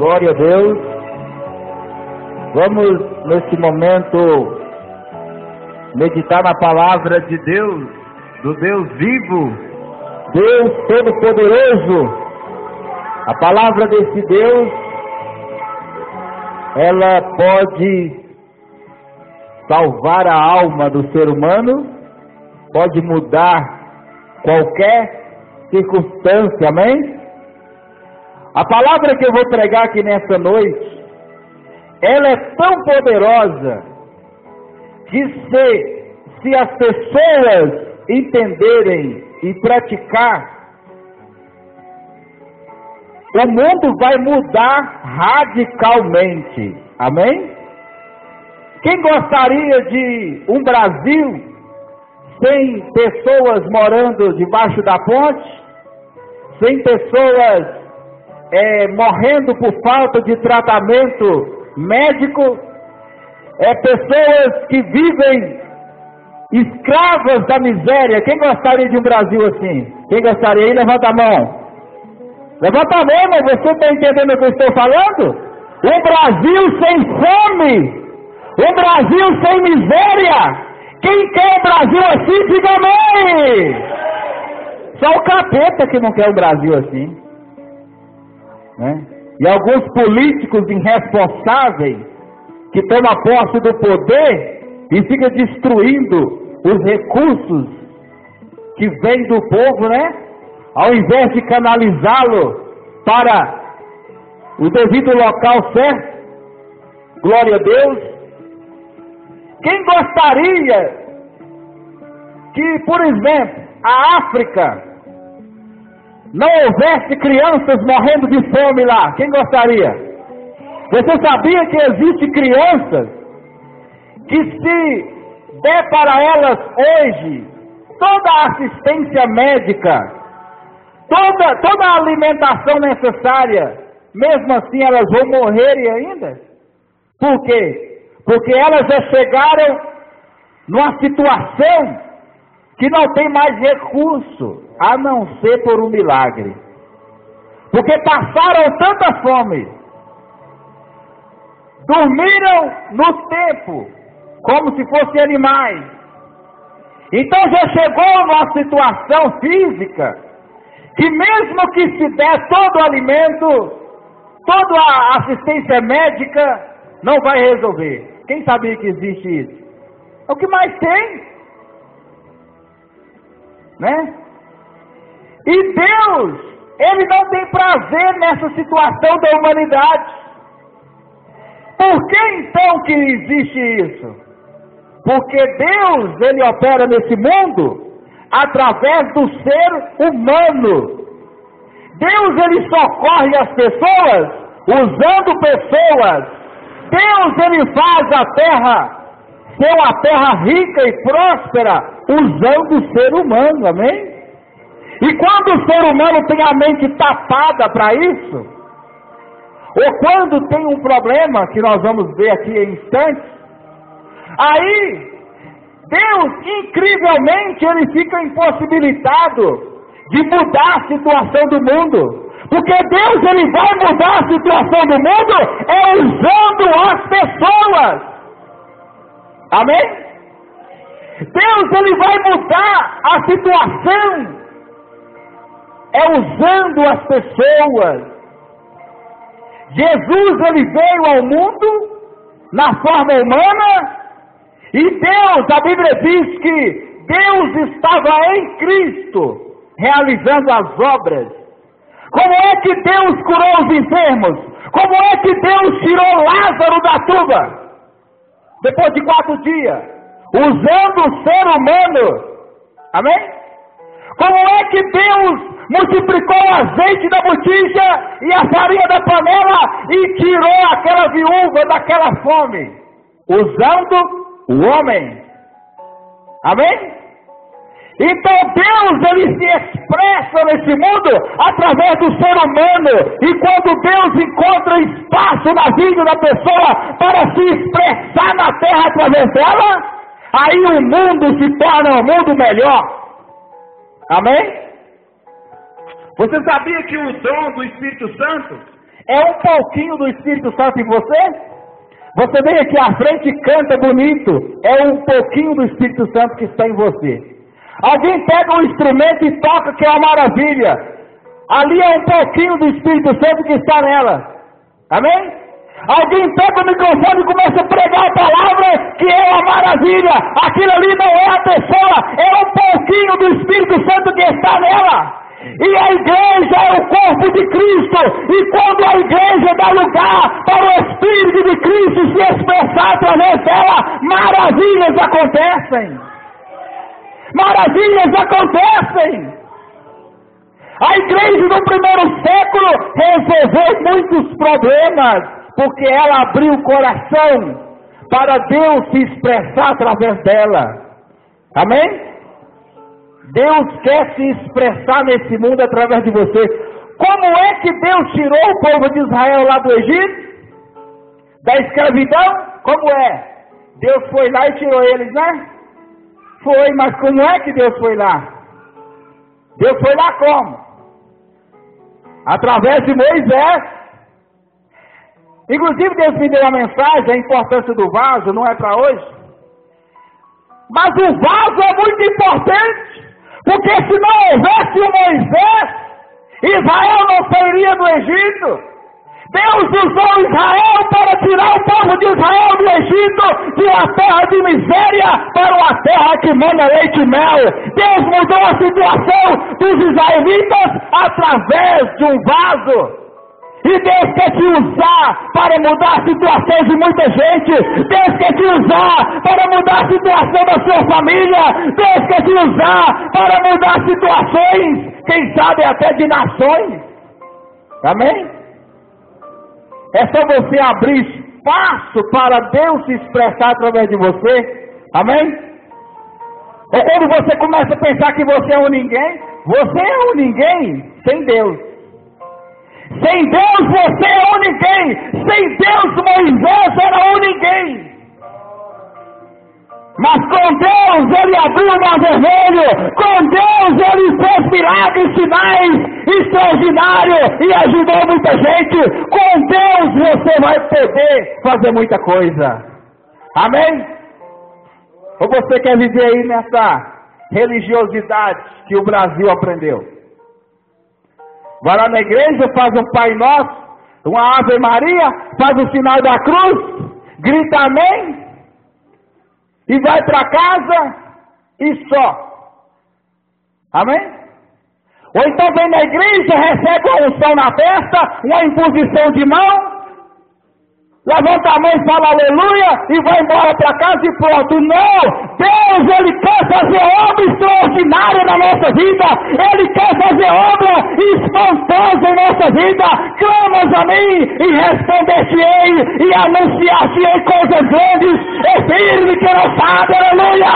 Glória a Deus. Vamos, nesse momento, meditar na palavra de Deus, do Deus vivo, Deus Todo-Poderoso. A palavra desse Deus, ela pode salvar a alma do ser humano, pode mudar qualquer circunstância, amém? A palavra que eu vou pregar aqui nessa noite, ela é tão poderosa que se as pessoas entenderem e praticar, o mundo vai mudar radicalmente, amém? Quem gostaria de um Brasil sem pessoas morando debaixo da ponte, sem pessoas morrendo por falta de tratamento médico, pessoas que vivem escravas da miséria? Quem gostaria de um Brasil assim? Quem gostaria? Aí, levanta a mão. Levanta a mão, mas você está entendendo o que eu estou falando? Um Brasil sem fome, um Brasil sem miséria. Quem quer um Brasil assim, diga amém. Só o capeta que não quer um Brasil assim, né? E alguns políticos irresponsáveis que tomam posse do poder e ficam destruindo os recursos que vêm do povo, né? Ao invés de canalizá-lo para o devido local certo. Glória a Deus. Quem gostaria que, por exemplo, a África não houvesse crianças morrendo de fome lá? Quem gostaria? Você sabia que existem crianças que, se der para elas hoje toda a assistência médica, toda a alimentação necessária, mesmo assim elas vão morrer ainda? Por quê? Porque elas já chegaram numa situação que não tem mais recurso, a não ser por um milagre. Porque passaram tanta fome, dormiram no tempo, como se fossem animais. Então já chegou numa situação física, que mesmo que se der todo o alimento, toda a assistência médica, não vai resolver. Quem sabia que existe isso? É o que mais tem, né? E Deus, Ele não tem prazer nessa situação da humanidade. Por que então que existe isso? Porque Deus, Ele opera nesse mundo através do ser humano. Deus, Ele socorre as pessoas usando pessoas. Deus, Ele faz a terra ser uma terra rica e próspera usando o ser humano, amém? E quando o ser humano tem a mente tapada para isso, ou quando tem um problema, que nós vamos ver aqui em instantes, aí Deus, incrivelmente, Ele fica impossibilitado de mudar a situação do mundo. Porque Deus, Ele vai mudar a situação do mundo usando as pessoas. Amém? Deus, Ele vai mudar a situação usando as pessoas. Jesus, Ele veio ao mundo na forma humana, e Deus, a Bíblia diz que Deus estava em Cristo realizando as obras. Como é que Deus curou os enfermos? Como é que Deus tirou Lázaro da tumba? Depois de 4 dias, usando o ser humano. Amém? Como é que Deus multiplicou o azeite da botija e a farinha da panela e tirou aquela viúva daquela fome? Usando o homem. Amém? Então Deus, Ele se expressa nesse mundo através do ser humano. E quando Deus encontra espaço na vida da pessoa para se expressar na terra através dela, aí o mundo se torna um mundo melhor. Amém? Você sabia que o dom do Espírito Santo, É um pouquinho do Espírito Santo em você? Você vem aqui à frente e canta bonito. É um pouquinho do Espírito Santo que está em você. Alguém pega um instrumento e toca, que é uma maravilha. Ali é um pouquinho do Espírito Santo que está nela. Amém? Alguém pega o microfone e começa a pregar a palavra, que é uma maravilha. Aquilo ali não é a pessoa, é um pouquinho do Espírito Santo que está nela. E a igreja é o corpo de Cristo. E quando a igreja dá lugar para o Espírito de Cristo se expressar através dela, maravilhas acontecem. Maravilhas acontecem. A igreja no primeiro século resolveu muitos problemas, porque ela abriu o coração para Deus se expressar através dela. Amém? Deus quer se expressar nesse mundo através de você. Como é que Deus tirou o povo de Israel lá do Egito? Da escravidão? Como é? Deus foi lá e tirou eles, né? Foi, mas como é que Deus foi lá? Deus foi lá como? Através de Moisés. Inclusive Deus me deu uma mensagem, a importância do vaso, não é para hoje. Mas o vaso é muito importante. Porque se não houvesse o Moisés, Israel não sairia do Egito. Deus usou Israel para tirar o povo de Israel do Egito, de uma terra de miséria, para uma terra que manda leite e mel. Deus mudou a situação dos israelitas através de um vaso. E Deus quer te usar para mudar a situação de muita gente. Deus quer te usar para mudar a situação da sua família. Deus quer te usar para mudar situações, quem sabe até de nações. Amém? É só você abrir espaço para Deus se expressar através de você. Amém? Ou quando você começa a pensar que você é um ninguém, você é um ninguém sem Deus. Sem Deus você é um ninguém. Sem Deus Moisés era um ninguém. Mas com Deus ele abriu o mar vermelho. Com Deus ele fez milagres, sinais extraordinários e ajudou muita gente. Com Deus você vai poder fazer muita coisa. Amém? Ou você quer viver aí nessa religiosidade que o Brasil aprendeu? Vai lá na igreja, faz um Pai Nosso, uma Ave Maria, faz o sinal da cruz, grita amém, e vai para casa e só. Amém? Ou então vem na igreja, recebe uma unção na festa, uma imposição de mão, levanta a mão e fala aleluia, e vai embora para casa e pronto. Não! Deus, ele quer fazer obra extraordinária na nossa vida. Ele quer fazer obra espantosa em nossa vida. Clamas a mim e responder-te-ei e anunciar-te-ei coisas grandes e firme que não sabe. Aleluia!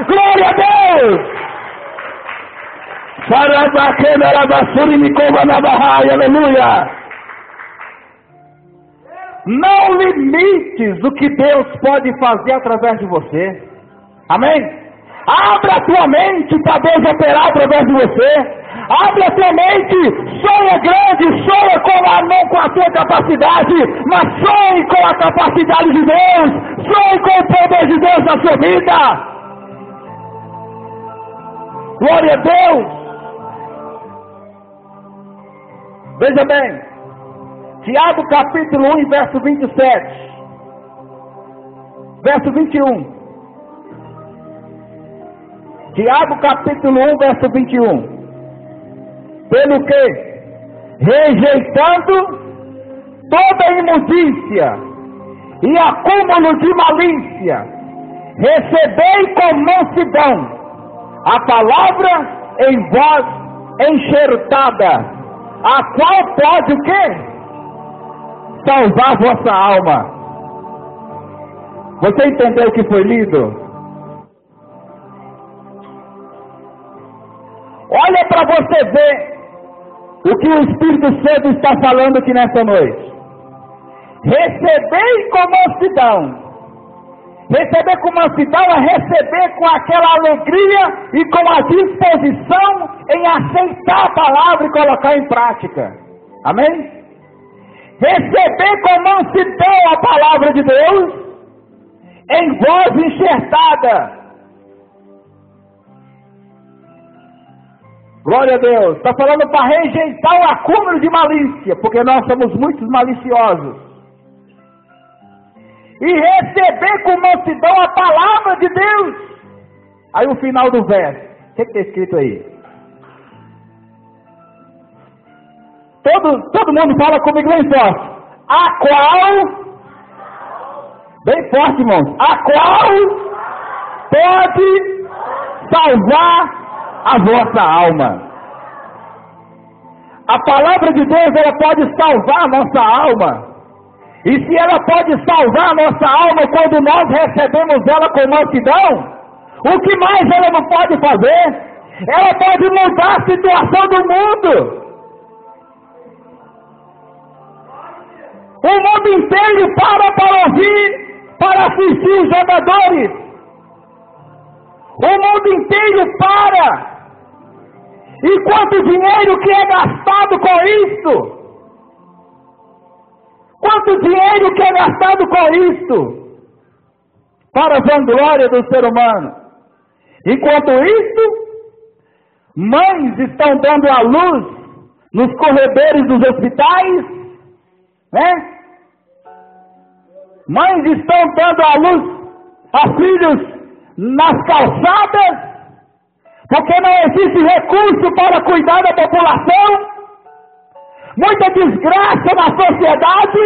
Glória a Deus! Aleluia! Não limites o que Deus pode fazer através de você. Amém? Abra a tua mente para Deus operar através de você. Abre a tua mente, sonha grande, sonha não com a tua capacidade, mas sonhe com a capacidade de Deus, sonhe com o poder de Deus na sua vida. Glória a Deus. Veja bem, Tiago capítulo 1, verso 27, verso 21. Tiago capítulo 1, verso 21. Pelo que, rejeitando toda imundícia e acúmulo de malícia, recebei com mansidão a palavra em vós enxertada, a qual pode o quê? Salvar vossa alma. Você entendeu o que foi lido? Olha para você ver o que o Espírito Santo está falando aqui nessa noite. Receber com mansidão. Receber com mansidão é receber com aquela alegria e com a disposição em aceitar a palavra e colocar em prática. Amém? receber com mansidão a palavra de Deus, em voz enxertada. Glória a Deus. Está falando para rejeitar o acúmulo de malícia, porque nós somos muitos maliciosos. E receber com mansidão a palavra de Deus. Aí o final do verso. O que está escrito aí? Todo mundo fala comigo bem forte. A qual... Bem forte, irmãos. A qual pode salvar a vossa alma. A palavra de Deus, ela pode salvar a nossa alma. E se ela pode salvar a nossa alma quando nós recebemos ela com mansidão, o que mais ela não pode fazer? Ela pode mudar a situação do mundo. O mundo inteiro para ouvir, para assistir os jogadores. O mundo inteiro para. E quanto dinheiro que é gastado com isso? Quanto dinheiro que é gastado com isso? Para a vanglória do ser humano. Enquanto isso, mães estão dando à luz nos corredores dos hospitais, né? Mães estão dando à luz a filhos nas calçadas, porque não existe recurso para cuidar da população, muita desgraça na sociedade,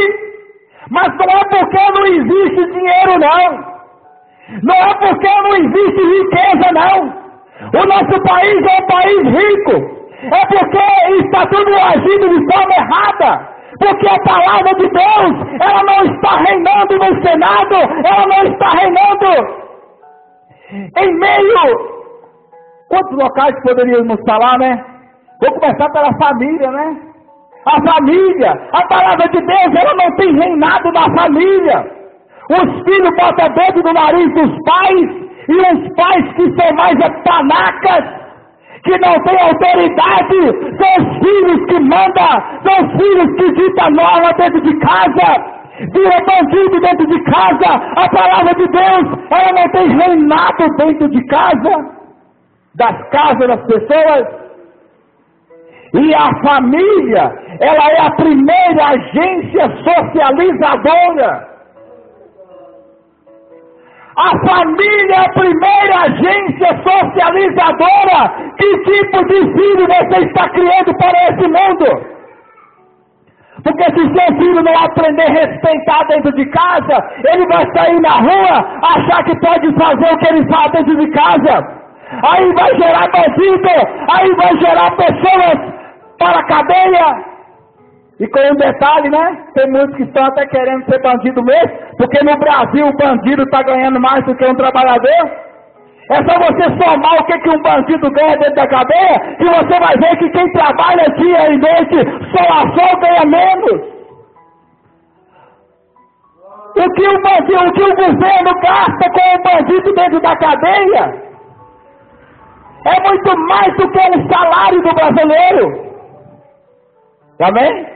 mas não é porque não existe dinheiro não, não é porque não existe riqueza não, o nosso país é um país rico, é porque está tudo agindo de forma errada, porque a palavra de Deus, ela não está reinando no Senado, ela não está reinando em meio. Quantos locais poderíamos falar, né? Vou começar pela família, né? A família, a palavra de Deus, ela não tem reinado na família. Os filhos botam dedo no nariz dos pais, e os pais que são mais panacas, que não têm autoridade, são os filhos que mandam, são os filhos que ditam norma dentro de casa, vira bandido dentro de casa. A palavra de Deus, ela não tem reinado dentro de casa, das casas das pessoas. E a família, ela é a primeira agência socializadora. A família é a primeira agência socializadora. Que tipo de filho você está criando para esse mundo? Porque se seu filho não aprender a respeitar dentro de casa, ele vai sair na rua, achar que pode fazer o que ele faz dentro de casa. Aí vai gerar bandido, aí vai gerar pessoas para a cadeia. E com um detalhe, né? Tem muitos que estão até querendo ser bandido mesmo, porque no Brasil o bandido está ganhando mais do que um trabalhador. É só você somar o que um bandido ganha dentro da cadeia, que você vai ver que quem trabalha dia e noite, sol a sol, ganha menos. O que o governo gasta com o bandido dentro da cadeia é muito mais do que o salário do brasileiro. Amém?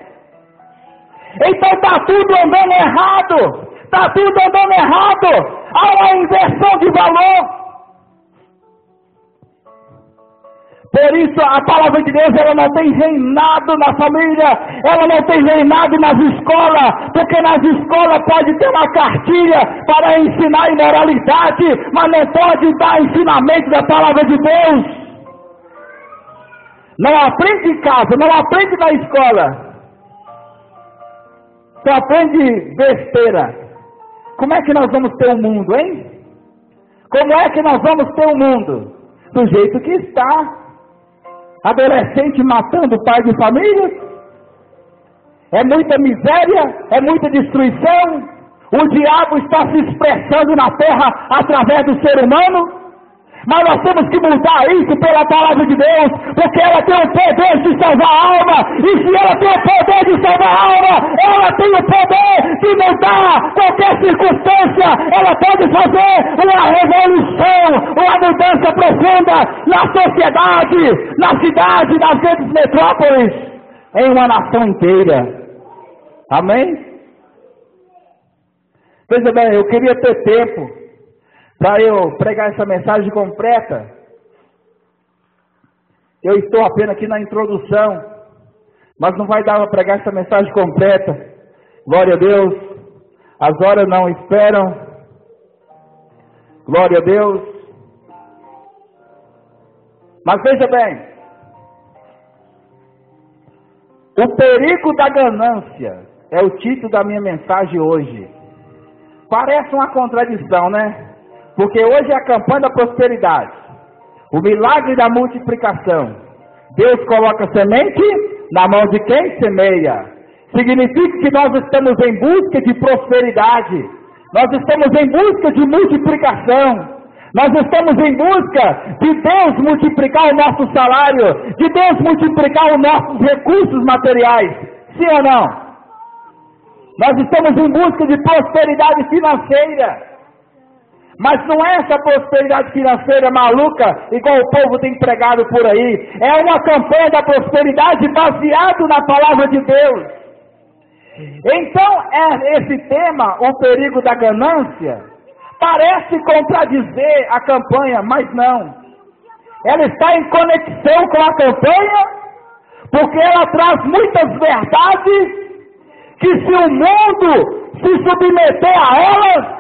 Então está tudo andando errado. Está tudo andando errado. Há uma inversão de valor. Por isso a palavra de Deus, ela não tem reinado na família, ela não tem reinado nas escolas, porque nas escolas pode ter uma cartilha para ensinar imoralidade, mas não pode dar ensinamento da palavra de Deus. Não aprende em casa, não aprende na escola, só aprende besteira. Como é que nós vamos ter o mundo, hein? Como é que nós vamos ter o mundo? Do jeito que está. Adolescente matando pai de família, é muita miséria, é muita destruição. O diabo está se expressando na terra através do ser humano, mas nós temos que mudar isso pela palavra de Deus, porque ela tem o poder de salvar a alma, e se ela tem o poder de salvar a alma, ela tem o poder de mudar qualquer circunstância. Ela pode fazer uma revolução, uma mudança profunda na sociedade, na cidade, nas grandes metrópoles, em uma nação inteira. Amém? Veja bem, eu queria ter tempo para eu pregar essa mensagem completa. Eu estou apenas aqui na introdução, mas não vai dar para pregar essa mensagem completa. Glória a Deus. As horas não esperam. Glória a Deus. Mas veja bem, o perigo da ganância é o título da minha mensagem hoje. Parece uma contradição, né? Porque hoje é a campanha da prosperidade, o milagre da multiplicação. Deus coloca semente na mão de quem semeia. Significa que nós estamos em busca de prosperidade, nós estamos em busca de multiplicação. Nós estamos em busca de Deus multiplicar o nosso salário, de Deus multiplicar os nossos recursos materiais. Sim ou não? Nós estamos em busca de prosperidade financeira. Mas não é essa prosperidade financeira maluca, igual o povo tem pregado por aí. É uma campanha da prosperidade baseada na palavra de Deus. Então, esse tema, o perigo da ganância, parece contradizer a campanha, mas não. Ela está em conexão com a campanha, porque ela traz muitas verdades que, se o mundo se submeter a elas,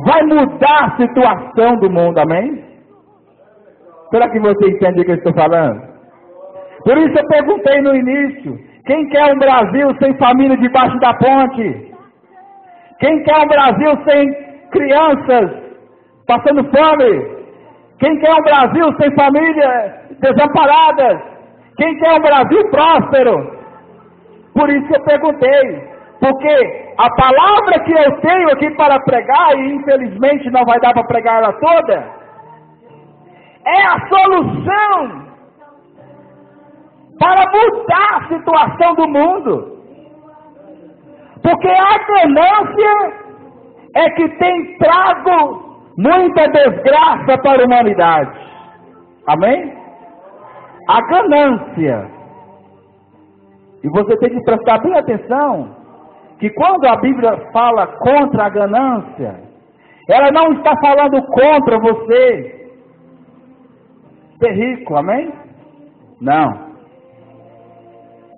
vai mudar a situação do mundo, amém? Será que você entende o que eu estou falando? Por isso eu perguntei no início, quem quer um Brasil sem família debaixo da ponte? Quem quer um Brasil sem crianças passando fome? Quem quer um Brasil sem família desamparadas? Quem quer um Brasil próspero? Por isso que eu perguntei, porque a palavra que eu tenho aqui para pregar, e infelizmente não vai dar para pregar ela toda, é a solução para mudar a situação do mundo. Porque a ganância é que tem trago muita desgraça para a humanidade. Amém? A ganância. E você tem que prestar bem atenção, que quando a Bíblia fala contra a ganância, ela não está falando contra você ser rico, amém? Não.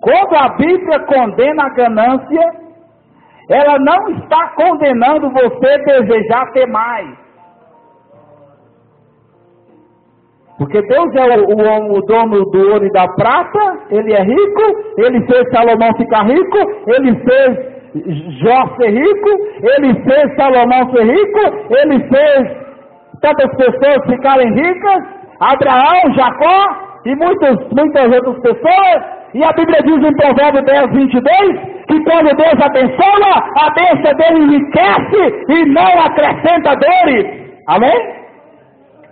Quando a Bíblia condena a ganância, ela não está condenando você a desejar ter mais. Porque Deus é o dono do ouro e da prata, Ele é rico, Ele fez Salomão ficar rico, Ele fez Jó ser rico, Ele fez Salomão ser rico, Ele fez tantas pessoas ficarem ricas, Abraão, Jacó e muitas outras pessoas. E a Bíblia diz em Provérbios 10, 22, que quando Deus abençoa, a bênção dele enriquece e não acrescenta dores. Amém?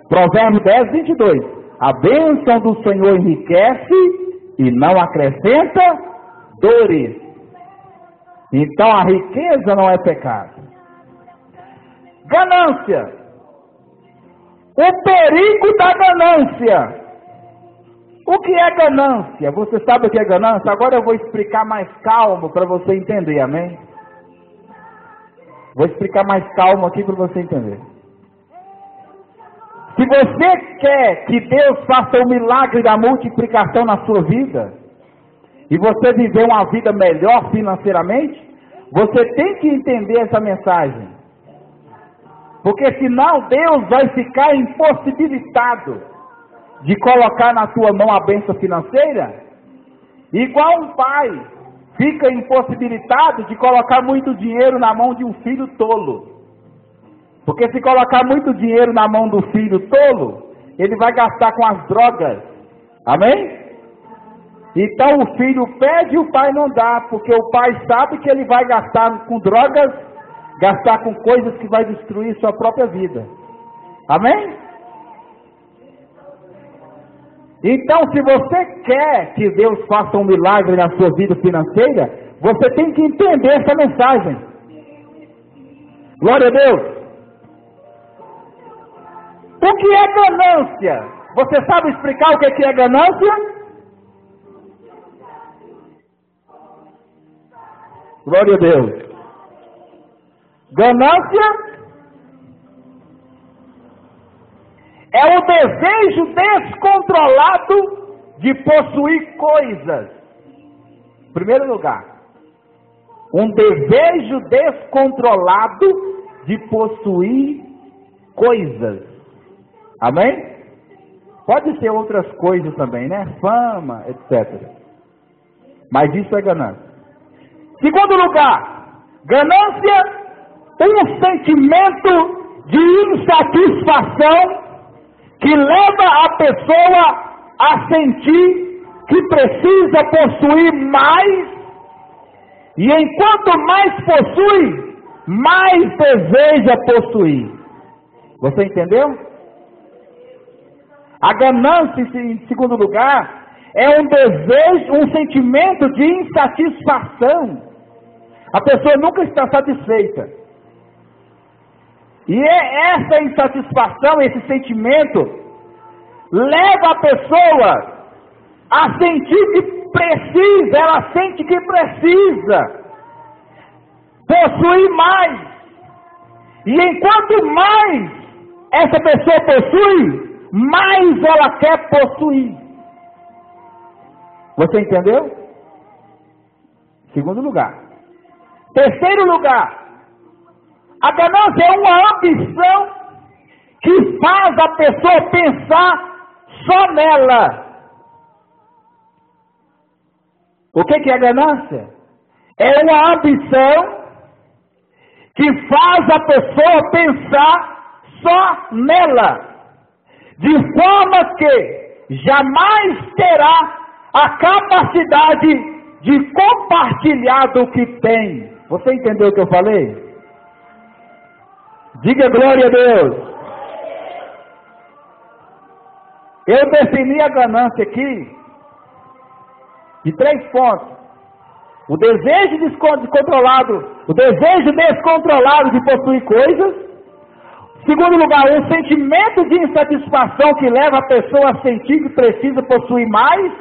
Provérbios 10, 22. A bênção do Senhor enriquece e não acrescenta dores. Então a riqueza não é pecado. Ganância. O perigo da ganância. O que é ganância? Você sabe o que é ganância? Agora eu vou explicar mais calmo para você entender, amém? Vou explicar mais calmo aqui para você entender. Se você quer que Deus faça o milagre da multiplicação na sua vida, e você viver uma vida melhor financeiramente, você tem que entender essa mensagem. Porque senão Deus vai ficar impossibilitado de colocar na tua mão a bênção financeira, igual um pai fica impossibilitado de colocar muito dinheiro na mão de um filho tolo. Porque se colocar muito dinheiro na mão do filho tolo, ele vai gastar com as drogas. Amém? Então o filho pede e o pai não dá, porque o pai sabe que ele vai gastar com drogas, gastar com coisas que vai destruir sua própria vida. Amém? Então, se você quer que Deus faça um milagre na sua vida financeira, você tem que entender essa mensagem. Glória a Deus. O que é ganância? Você sabe explicar o que é ganância? Glória a Deus. Ganância é o desejo descontrolado de possuir coisas. Em primeiro lugar, um desejo descontrolado de possuir coisas. Amém? Pode ser outras coisas também, né? Fama, etc. Mas isso é ganância. Segundo lugar, ganância, um sentimento de insatisfação que leva a pessoa a sentir que precisa possuir mais, e enquanto mais possui, mais deseja possuir. Você entendeu? A ganância, em segundo lugar, é um desejo, um sentimento de insatisfação. A pessoa nunca está satisfeita. E essa insatisfação, esse sentimento, leva a pessoa a sentir que precisa, ela sente que precisa possuir mais. E enquanto mais essa pessoa possui, mais ela quer possuir. Você entendeu? Segundo lugar. Terceiro lugar, a ganância é uma ambição que faz a pessoa pensar só nela. O que é ganância? É uma ambição que faz a pessoa pensar só nela, de forma que jamais terá a capacidade de compartilhar do que tem. Você entendeu o que eu falei? Diga glória a Deus. Eu defini a ganância aqui de 3 pontos. O desejo descontrolado, o desejo descontrolado de possuir coisas. Segundo lugar, um sentimento de insatisfação que leva a pessoa a sentir que precisa possuir mais.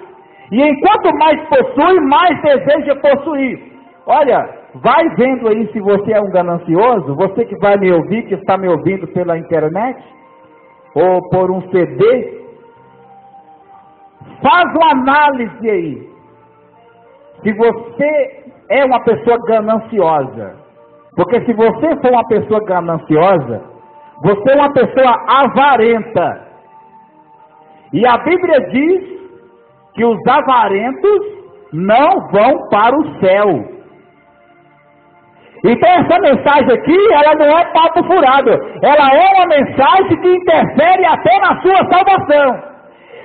E enquanto mais possui, mais deseja possuir. Olha, vai vendo aí se você é um ganancioso, você que vai me ouvir, que está me ouvindo pela internet, ou por um CD, faz uma análise aí. Se você é uma pessoa gananciosa, porque se você for uma pessoa gananciosa, você é uma pessoa avarenta. E a Bíblia diz que os avarentos não vão para o céu. Então essa mensagem aqui, ela não é papo furado. Ela é uma mensagem que interfere até na sua salvação.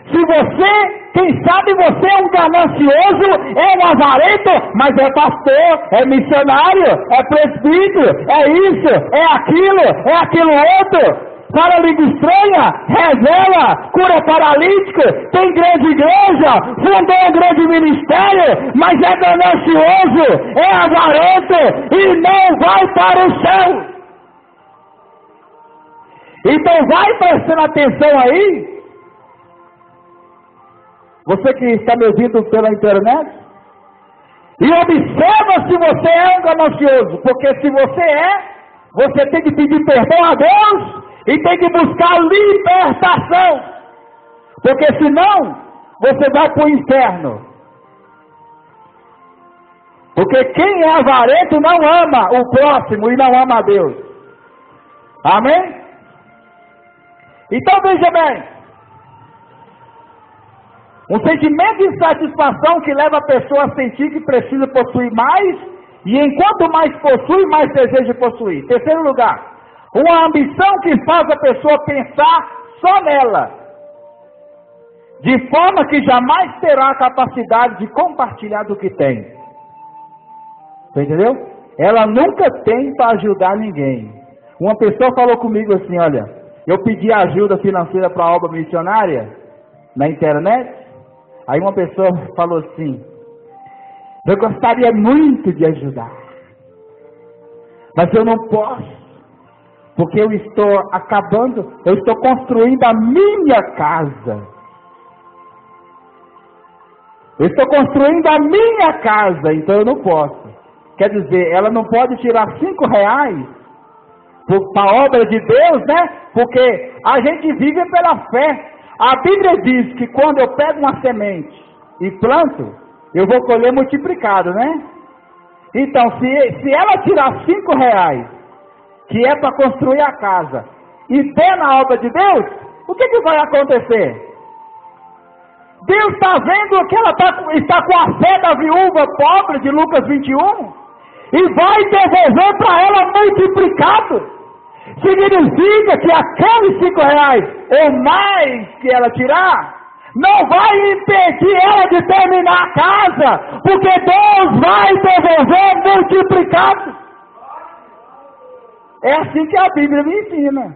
Se você, quem sabe você é um ganancioso, é um avarento, mas é pastor, é missionário, é presbítero, é isso, é aquilo outro. Fala língua estranha, revela, cura paralítico, tem grande igreja, fundou um grande ministério, mas é ganancioso, é avarento e não vai para o céu. Então vai prestando atenção aí. Você que está me ouvindo pela internet, e observa se você é um ganancioso, porque se você tem que pedir perdão a Deus e tem que buscar libertação, porque senão você vai para o inferno. Porque quem é avarento não ama o próximo e não ama a Deus. Amém? Então veja bem, um sentimento de insatisfação que leva a pessoa a sentir que precisa possuir mais, e enquanto mais possui, mais deseja possuir. Terceiro lugar, uma ambição que faz a pessoa pensar só nela, de forma que jamais terá a capacidade de compartilhar do que tem. Você entendeu? Ela nunca tem para ajudar ninguém. Uma pessoa falou comigo assim, olha, eu pedi ajuda financeira para a obra missionária na internet. Aí uma pessoa falou assim, eu gostaria muito de ajudar, mas eu não posso, porque eu estou construindo a minha casa. Eu estou construindo a minha casa, então eu não posso. Quer dizer, ela não pode tirar R$5 para a obra de Deus, né? Porque a gente vive pela fé. A Bíblia diz que quando eu pego uma semente e planto, eu vou colher multiplicado, né? Então, se ela tirar R$5, que é para construir a casa, e der na obra de Deus, o que vai acontecer? Deus está vendo que ela está com a fé da viúva pobre de Lucas 21 e vai devolver para ela multiplicado. Significa que aqueles R$5 ou mais que ela tirar, não vai impedir ela de terminar a casa, porque Deus vai devolver multiplicado. É assim que a Bíblia me ensina.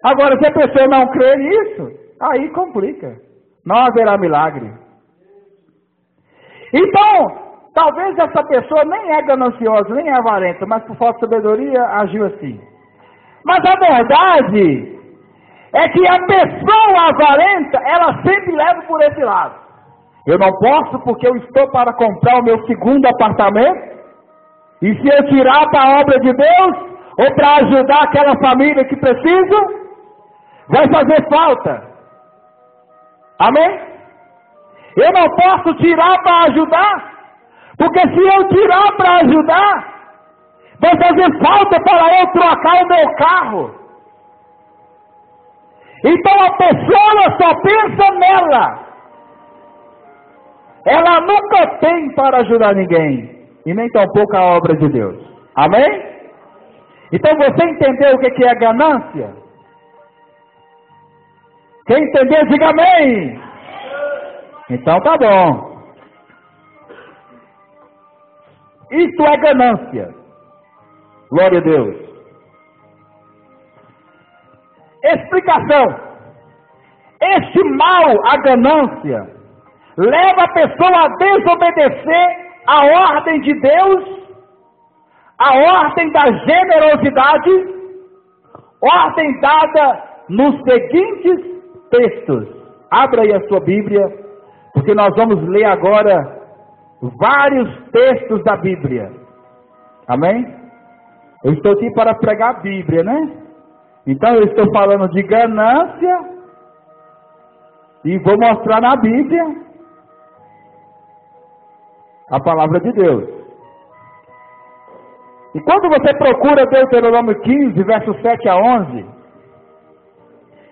Agora, se a pessoa não crê nisso, aí complica. Não haverá milagre. Então, talvez essa pessoa nem é gananciosa, nem é avarenta, mas por falta de sabedoria agiu assim. Mas a verdade é que a pessoa avarenta, ela sempre leva por esse lado. Eu não posso porque eu estou para comprar o meu segundo apartamento, e se eu tirar para a obra de Deus, ou para ajudar aquela família que precisa, vai fazer falta. Amém? Eu não posso tirar para ajudar, porque se eu tirar para ajudar, vai fazer falta para eu trocar o meu carro. Então a pessoa só pensa nela. Ela nunca tem para ajudar ninguém, e nem tampouco a obra de Deus. Amém? Então você entendeu o que é ganância? Quem entendeu, diga amém. Então tá bom. Isto é ganância. Glória a Deus. Explicação. Este mal, a ganância, leva a pessoa a desobedecer a ordem de Deus, a ordem da generosidade, ordem dada nos seguintes textos. Abra aí a sua Bíblia, porque nós vamos ler agora vários textos da Bíblia. Amém? Eu estou aqui para pregar a Bíblia, né? Então eu estou falando de ganância e vou mostrar na Bíblia a palavra de Deus. E quando você procura Deuteronômio 15, versos 7 a 11,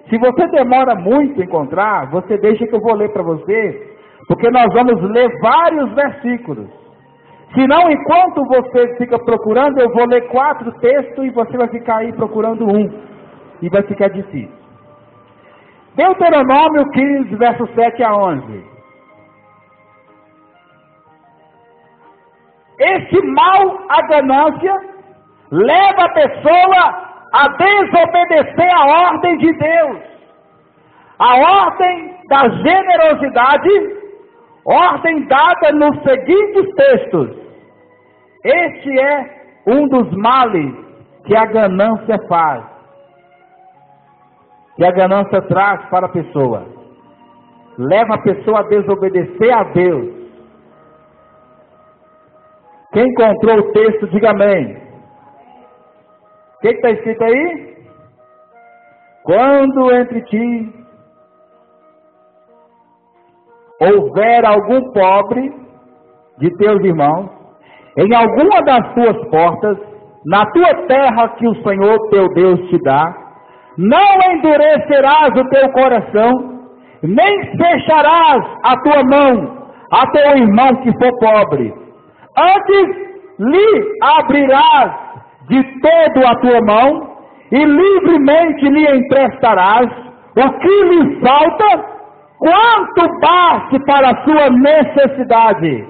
se você demora muito em encontrar, você deixa que eu vou ler para você, porque nós vamos ler vários versículos. Se não, enquanto você fica procurando, eu vou ler 4 textos e você vai ficar aí procurando um. E vai ficar difícil. Deuteronômio 15, versos 7 a 11. Este mal, a ganância, leva a pessoa a desobedecer a ordem de Deus. A ordem da generosidade, ordem dada nos seguintes textos. Este é um dos males que a ganância faz. Que a ganância traz para a pessoa. Leva a pessoa a desobedecer a Deus. Quem encontrou o texto, diga amém. O que está escrito aí? Quando entre ti houver algum pobre de teus irmãos, em alguma das tuas portas, na tua terra que o Senhor teu Deus te dá, não endurecerás o teu coração, nem fecharás a tua mão a teu irmão que for pobre. Antes lhe abrirás de todo a tua mão e livremente lhe emprestarás o que lhe falta, quanto baste para a sua necessidade.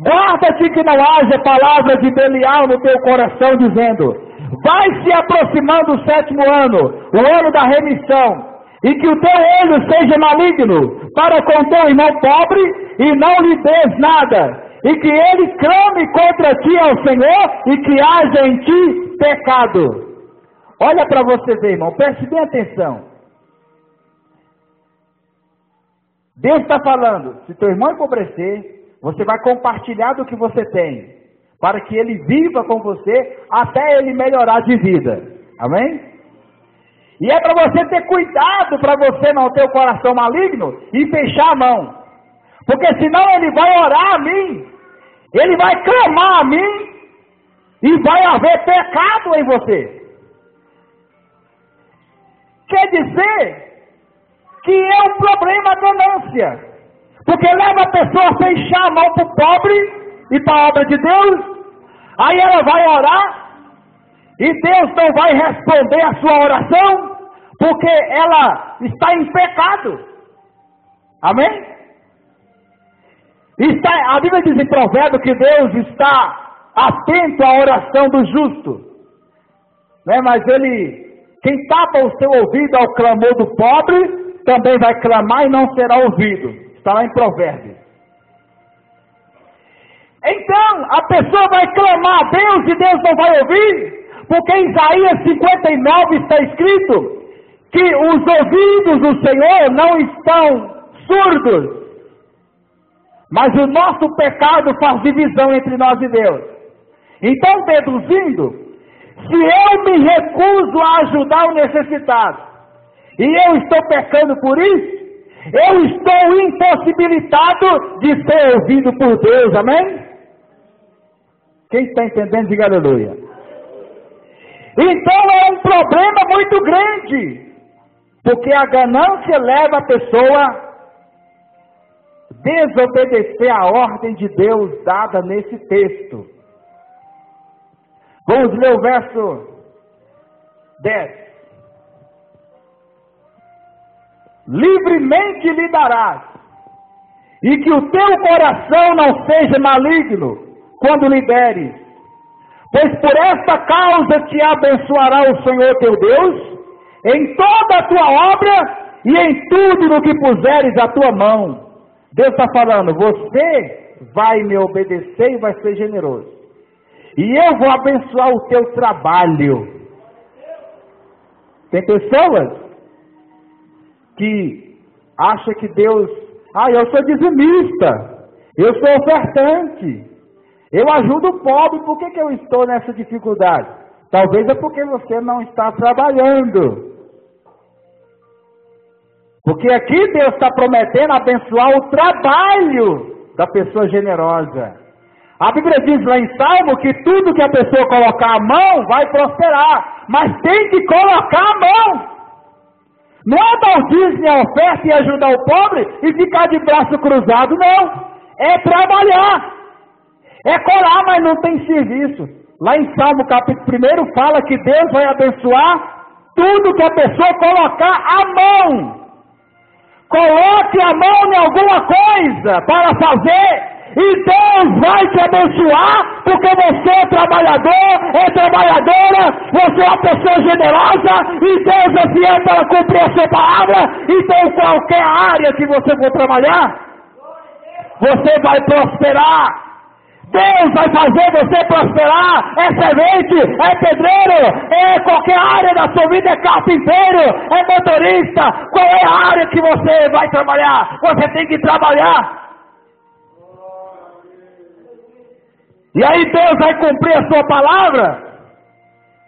Guarda-te que não haja palavra de Belial no teu coração, dizendo: vai se aproximando o 7º ano, o ano da remissão, e que o teu olho seja maligno para com teu irmão pobre, e não lhe des nada, e que ele clame contra ti ao Senhor, e que haja em ti pecado. Olha para você ver, irmão, preste bem atenção. Deus está falando, se teu irmão empobrecer, Você vai compartilhar do que você tem, para que ele viva com você até ele melhorar de vida. Amém? E é para você ter cuidado, para você não ter o coração maligno e fechar a mão. Porque senão ele vai orar a mim, ele vai clamar a mim, e vai haver pecado em você. Quer dizer que é um problema a ganância. Porque leva a pessoa a fechar a mão para o pobre e para a obra de Deus. Aí ela vai orar e Deus não vai responder a sua oração, porque ela está em pecado. Amém? A Bíblia diz em Provérbio que Deus está atento à oração do justo. Né? Mas quem tapa o seu ouvido ao clamor do pobre, também vai clamar e não será ouvido. Está lá em Provérbios. Então, a pessoa vai clamar a Deus e Deus não vai ouvir, porque em Isaías 59 está escrito que os ouvidos do Senhor não estão surdos, mas o nosso pecado faz divisão entre nós e Deus. Então, deduzindo, se eu me recuso a ajudar o necessitado, e eu estou pecando por isso, eu estou impossibilitado de ser ouvido por Deus, amém? Quem está entendendo, diga aleluia. Então é um problema muito grande, porque a ganância leva a pessoa a desobedecer a ordem de Deus dada nesse texto. Vamos ler o verso 10. Livremente lhe darás, e que o teu coração não seja maligno quando lhe deres, pois por esta causa te abençoará o Senhor teu Deus em toda a tua obra e em tudo no que puseres a tua mão. Deus está falando, você vai me obedecer e vai ser generoso, e eu vou abençoar o teu trabalho. Tem pessoas que acham que Deus, eu sou dizimista, eu sou ofertante, eu ajudo o pobre, por que eu estou nessa dificuldade? Talvez é porque você não está trabalhando. Porque aqui Deus está prometendo abençoar o trabalho da pessoa generosa. A Bíblia diz lá em Salmo que tudo que a pessoa colocar a mão vai prosperar, mas tem que colocar a mão. Não é dar o dízimo, a oferta e ajudar o pobre e ficar de braço cruzado, não. É trabalhar. É colar, mas não tem serviço. Lá em Salmo capítulo 1 fala que Deus vai abençoar tudo que a pessoa colocar a mão. Coloque a mão em alguma coisa para fazer, e Deus vai te abençoar, porque você é trabalhador, é trabalhadora, você é uma pessoa generosa, e Deus é fiel para cumprir a sua palavra. Então qualquer área que você for trabalhar, você vai prosperar. Deus vai fazer você prosperar, é servente, é pedreiro, é qualquer área da sua vida, é carpinteiro, é motorista, qual é a área que você vai trabalhar? Você tem que trabalhar. E aí Deus vai cumprir a sua palavra.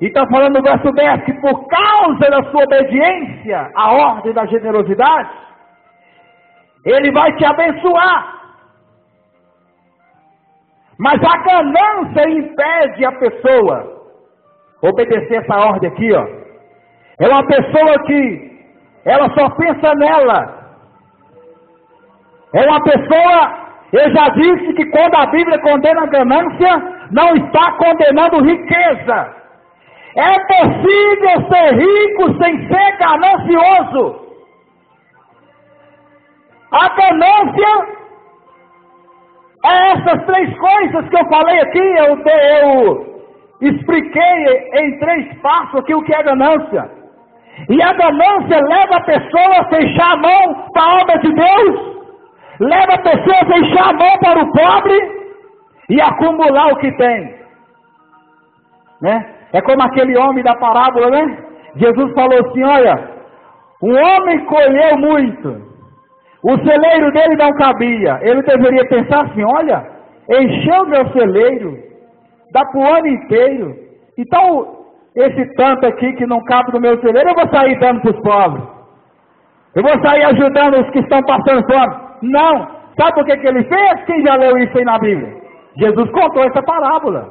E está falando no verso 10 que por causa da sua obediência à ordem da generosidade, Ele vai te abençoar. Mas a ganância impede a pessoa obedecer essa ordem aqui, ó. É uma pessoa que ela só pensa nela. É uma pessoa, eu já disse que quando a Bíblia condena a ganância, não está condenando riqueza. É possível ser rico sem ser ganancioso. A ganância é essas três coisas que eu falei aqui, eu expliquei em 3 passos aqui o que é ganância. E a ganância leva a pessoa a fechar a mão para a obra de Deus, leva a pessoa a fechar a mão para o pobre e acumular o que tem. Né? É como aquele homem da parábola, né? Jesus falou assim, olha, um homem colheu muito, O celeiro dele não cabia. Ele deveria pensar assim, olha, encheu meu celeiro, dá para o ano inteiro. Então, esse tanto aqui que não cabe no meu celeiro, eu vou sair dando para os pobres. Eu vou sair ajudando os que estão passando fome. Não. Sabe por que ele fez? Quem já leu isso aí na Bíblia? Jesus contou essa parábola.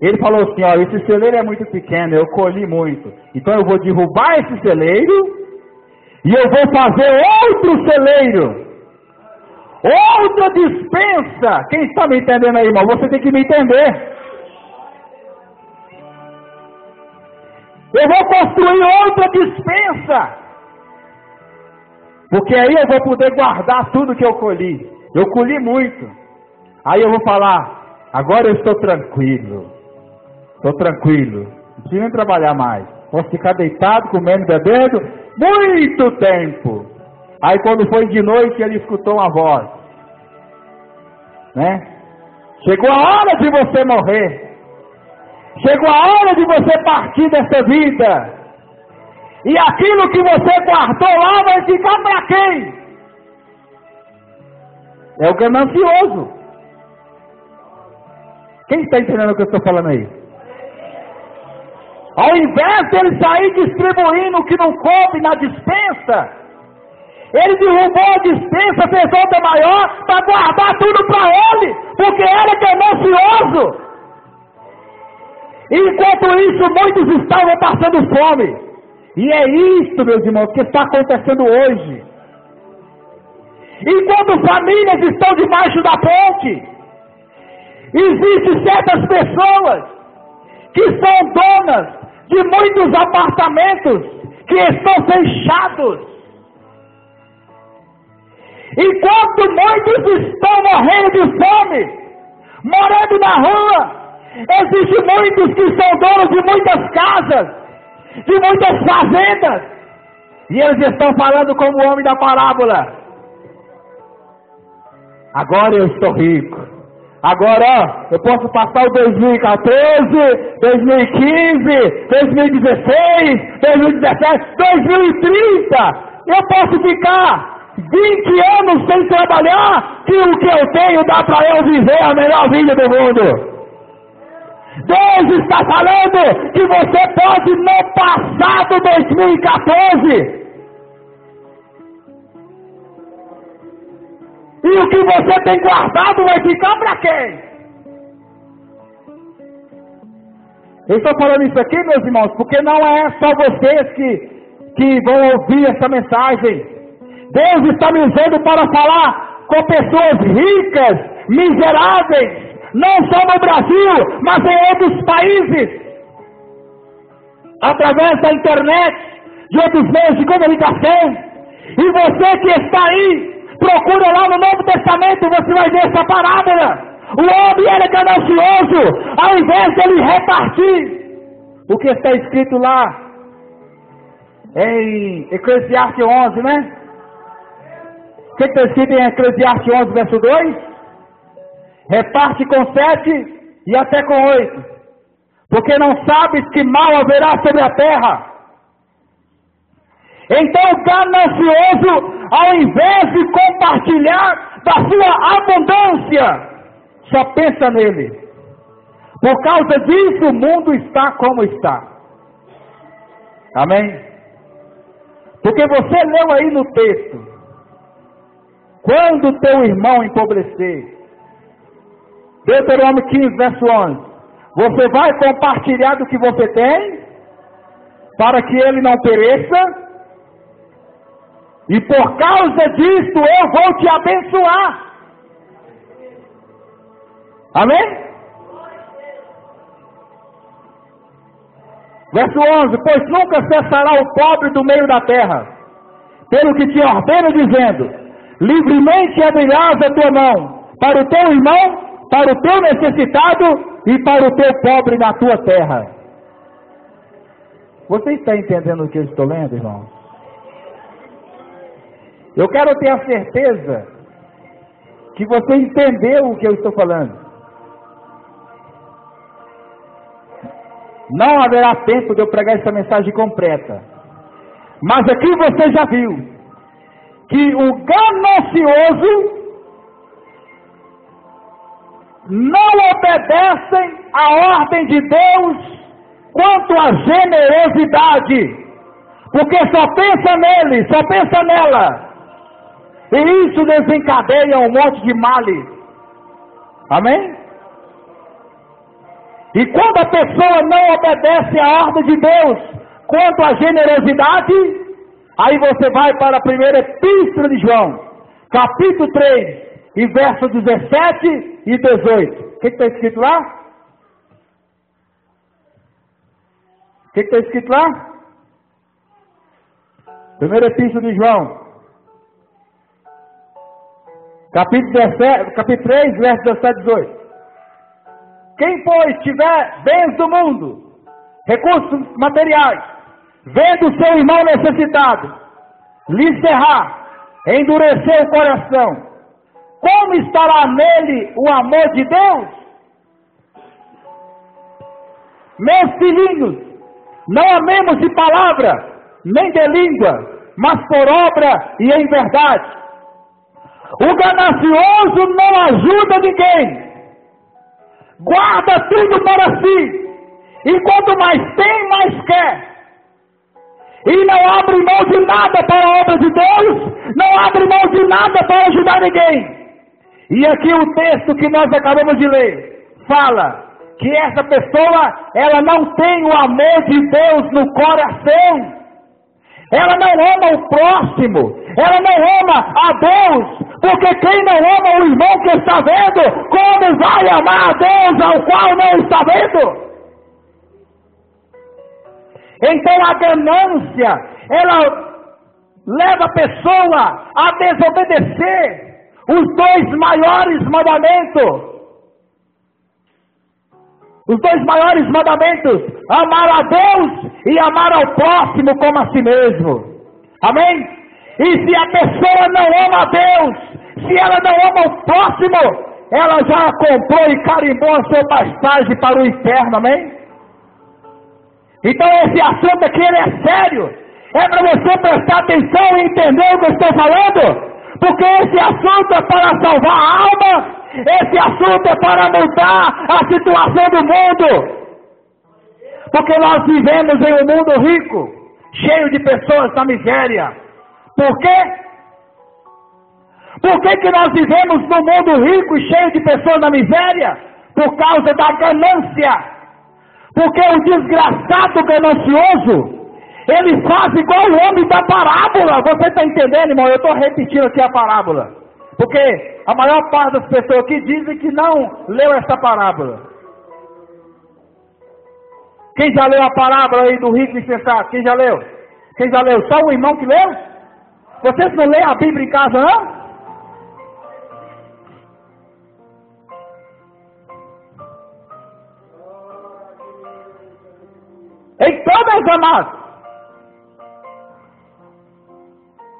Ele falou assim, ó, esse celeiro é muito pequeno, eu colhi muito. Então eu vou derrubar esse celeiro e eu vou fazer outro celeiro. Outra dispensa. Quem está me entendendo aí, irmão? Você tem que me entender. Eu vou construir outra dispensa. Porque aí eu vou poder guardar tudo que eu colhi. Eu colhi muito. Aí eu vou falar, agora eu estou tranquilo. Estou tranquilo. Não preciso nem trabalhar mais. Posso ficar deitado, comendo, bebendo, muito tempo. Aí quando foi de noite, ele escutou uma voz. Né? Chegou a hora de você morrer. Chegou a hora de você partir dessa vida. E aquilo que você guardou lá vai ficar para quem? É o ganancioso. Quem está entendendo o que eu estou falando aí? Ao invés de ele sair distribuindo o que não coube na dispensa, ele derrubou a dispensa, fez outra maior, para guardar tudo para ele, porque ele é ganancioso. Enquanto isso, muitos estavam passando fome. E é isso, meus irmãos, que está acontecendo hoje. Enquanto famílias estão debaixo da ponte, existem certas pessoas que são donas de muitos apartamentos que estão fechados. Enquanto muitos estão morrendo de fome, morando na rua, existem muitos que são donos de muitas casas, de muitas fazendas, e eles estão falando como o homem da parábola. Agora eu estou rico. Agora, ó, eu posso passar o 2014, 2015, 2016, 2017, 2030. Eu posso ficar 20 anos sem trabalhar, que o que eu tenho dá para eu viver a melhor vida do mundo. Deus está falando que você pode não passar do 2014. E o que você tem guardado vai ficar para quem? Eu estou falando isso aqui, meus irmãos, porque não é só vocês que vão ouvir essa mensagem. Deus está me usando para falar com pessoas ricas, miseráveis, não só no Brasil, mas em outros países, através da internet, de outros meios de comunicação. E você que está aí, procura lá no Novo Testamento, você vai ver essa parábola. O homem era ganancioso, ao invés de ele repartir o que está escrito lá em Eclesiastes 11, né? O que está escrito em Eclesiastes 11, verso 2? Reparte com 7 e até com 8, porque não sabes que mal haverá sobre a terra. Então o ganancioso, ao invés de compartilhar da sua abundância, só pensa nele. Por causa disso o mundo está como está. Amém? Porque você leu aí no texto, quando teu irmão empobrecer, Deuteronômio 15, verso 11, você vai compartilhar do que você tem, para que ele não pereça, e por causa disso eu vou te abençoar. Amém? Verso 11, pois nunca cessará o pobre do meio da terra, pelo que te ordeno dizendo, livremente abrirás a tua mão, para o teu irmão, para o teu necessitado e para o teu pobre na tua terra. Você está entendendo o que eu estou lendo, irmão? Eu quero ter a certeza que você entendeu o que eu estou falando. Não haverá tempo de eu pregar essa mensagem completa. Mas aqui você já viu que o ganancioso não obedecem à ordem de Deus quanto à generosidade, porque só pensa nele, só pensa nela, e isso desencadeia um monte de males. Amém? E quando a pessoa não obedece à ordem de Deus quanto à generosidade, aí você vai para a primeira epístola de João, capítulo 3, e versos 17 e 18. O que está escrito lá? O que está escrito lá? Primeira epístola de João, capítulo 3, versos 17 e 18. Quem, pois, tiver bens do mundo, recursos materiais, vendo seu irmão necessitado, lhe cerrar, endurecer o coração, como estará nele o amor de Deus? Meus filhinhos, não amemos de palavra, nem de língua, mas por obra e em verdade. O ganancioso não ajuda ninguém, guarda tudo para si, e quanto mais tem, mais quer. E não abre mão de nada para a obra de Deus, não abre mão de nada para ajudar ninguém. E aqui o texto que nós acabamos de ler, fala que essa pessoa, ela não tem o amor de Deus no coração. Ela não ama o próximo, ela não ama a Deus, porque quem não ama o irmão que está vendo, como vai amar a Deus ao qual não está vendo? Então a ganância, ela leva a pessoa a desobedecer os dois maiores mandamentos. Os dois maiores mandamentos: amar a Deus e amar ao próximo como a si mesmo. Amém? E se a pessoa não ama a Deus, se ela não ama o próximo, ela já comprou e carimbou a sua passagem para o inferno. Amém? Então esse assunto aqui, ele é sério. É para você prestar atenção e entender o que eu estou falando. Porque esse assunto é para salvar a alma, esse assunto é para mudar a situação do mundo. Porque nós vivemos em um mundo rico, cheio de pessoas na miséria. Por quê? Por que nós vivemos num mundo rico e cheio de pessoas na miséria? Por causa da ganância. Porque o desgraçado ganancioso, ele faz igual o homem da parábola. Você está entendendo, irmão? Eu estou repetindo aqui a parábola, porque a maior parte das pessoas aqui dizem que não leu essa parábola. Quem já leu a parábola aí do rico e insensato? Quem já leu? Quem já leu? Só o irmão que leu? Vocês não leem a Bíblia em casa, não? Então, meus amados,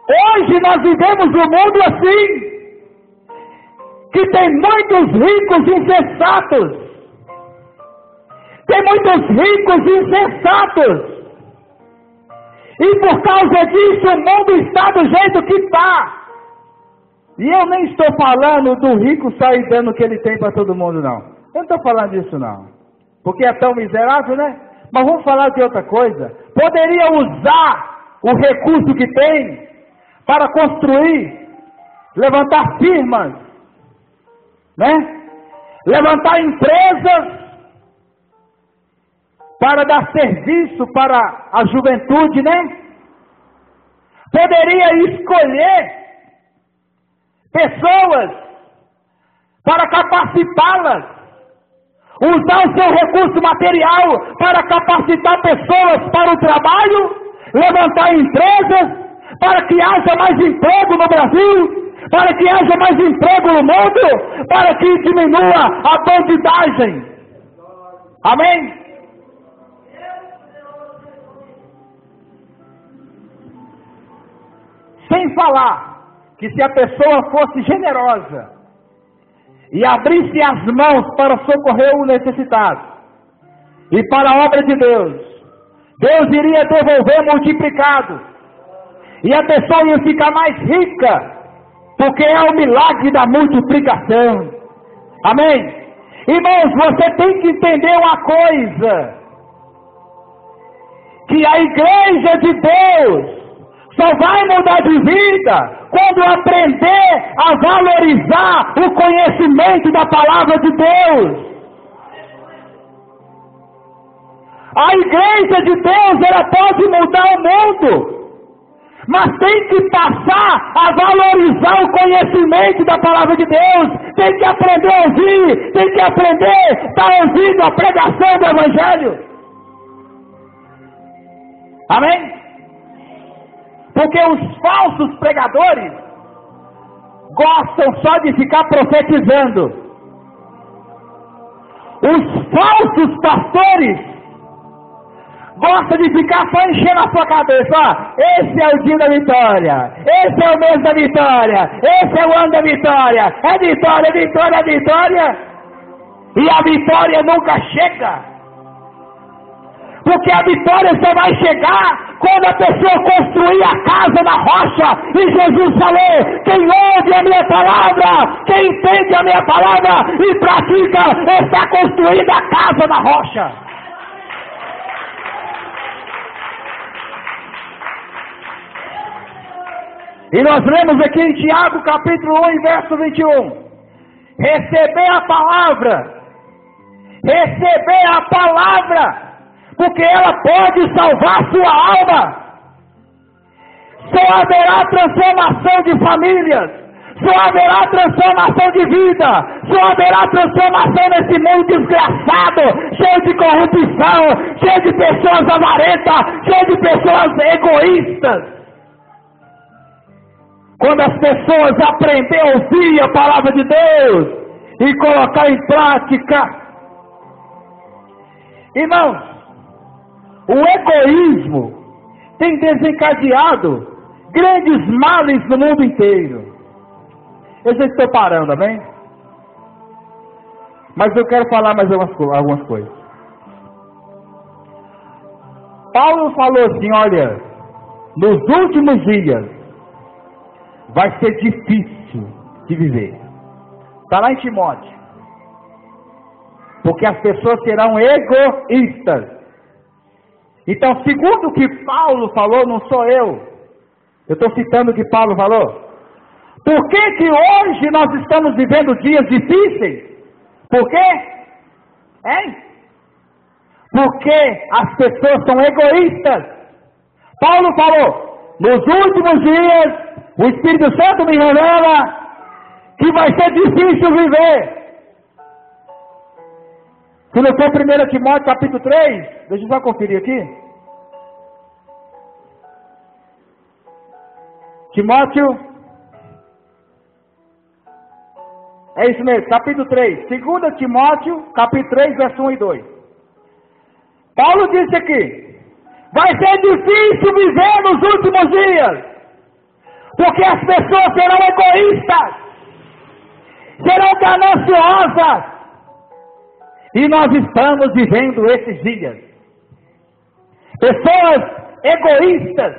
hoje nós vivemos um mundo assim, que tem muitos ricos insensatos. Tem muitos ricos insensatos. E por causa disso o mundo está do jeito que está. E eu nem estou falando do rico sair dando o que ele tem para todo mundo, não. Eu não estou falando disso, não. Porque é tão miserável, né? Mas vamos falar de outra coisa. Poderia usar o recurso que tem para construir, levantar firmas, né? Levantar empresas para dar serviço para a juventude, né? Poderia escolher pessoas para capacitá-las, usar o seu recurso material para capacitar pessoas para o trabalho, levantar empresas, para que haja mais emprego no Brasil, para que haja mais emprego no mundo, para que diminua a bandidagem. Amém? Sem falar que se a pessoa fosse generosa e abrisse as mãos para socorrer o necessitado e para a obra de Deus, Deus iria devolver multiplicado. E a pessoa ia ficar mais rica, porque é o milagre da multiplicação. Amém? Irmãos, você tem que entender uma coisa, que a igreja de Deus só vai mudar de vida quando aprender a valorizar o conhecimento da palavra de Deus. A igreja de Deus, ela pode mudar o mundo, mas tem que passar a valorizar o conhecimento da palavra de Deus. Tem que aprender a ouvir, tem que aprender a estar ouvindo a pregação do Evangelho. Amém? Porque os falsos pregadores gostam só de ficar profetizando. Os falsos pastores gostam de ficar só enchendo a sua cabeça. Ó, esse é o dia da vitória, esse é o mês da vitória, esse é o ano da vitória. É vitória, vitória, vitória. E a vitória nunca chega. Porque a vitória só vai chegar quando a pessoa construir a casa na rocha. E Jesus falou: quem ouve a minha palavra, quem entende a minha palavra e pratica, está construindo a casa na rocha. E nós lemos aqui em Tiago capítulo 1, verso 21. Receber a palavra. Receber a palavra. Porque ela pode salvar sua alma. Só haverá transformação de famílias. Só haverá transformação de vida. Só haverá transformação nesse mundo desgraçado, cheio de corrupção, cheio de pessoas avarentas, cheio de pessoas egoístas. Quando as pessoas aprenderem a ouvir a palavra de Deus e colocar em prática. Irmãos, o egoísmo tem desencadeado grandes males no mundo inteiro. Eu já estou parando, amém? Mas eu quero falar mais algumas coisas. Paulo falou assim, olha, nos últimos dias vai ser difícil de viver. Está lá em Timóteo. Porque as pessoas serão egoístas. Então, segundo o que Paulo falou, não sou eu. Eu estou citando o que Paulo falou. Por que hoje nós estamos vivendo dias difíceis? Por quê? Hein? Porque as pessoas são egoístas. Paulo falou, nos últimos dias, o Espírito Santo me revela que vai ser difícil viver. Se não for 1 Timóteo capítulo 3, deixa eu só conferir aqui. Timóteo, é isso mesmo, capítulo 3. 2 Timóteo, capítulo 3, verso 1 e 2. Paulo disse aqui, vai ser difícil viver nos últimos dias, porque as pessoas serão egoístas, serão gananciosas. E nós estamos vivendo esses dias. Pessoas egoístas,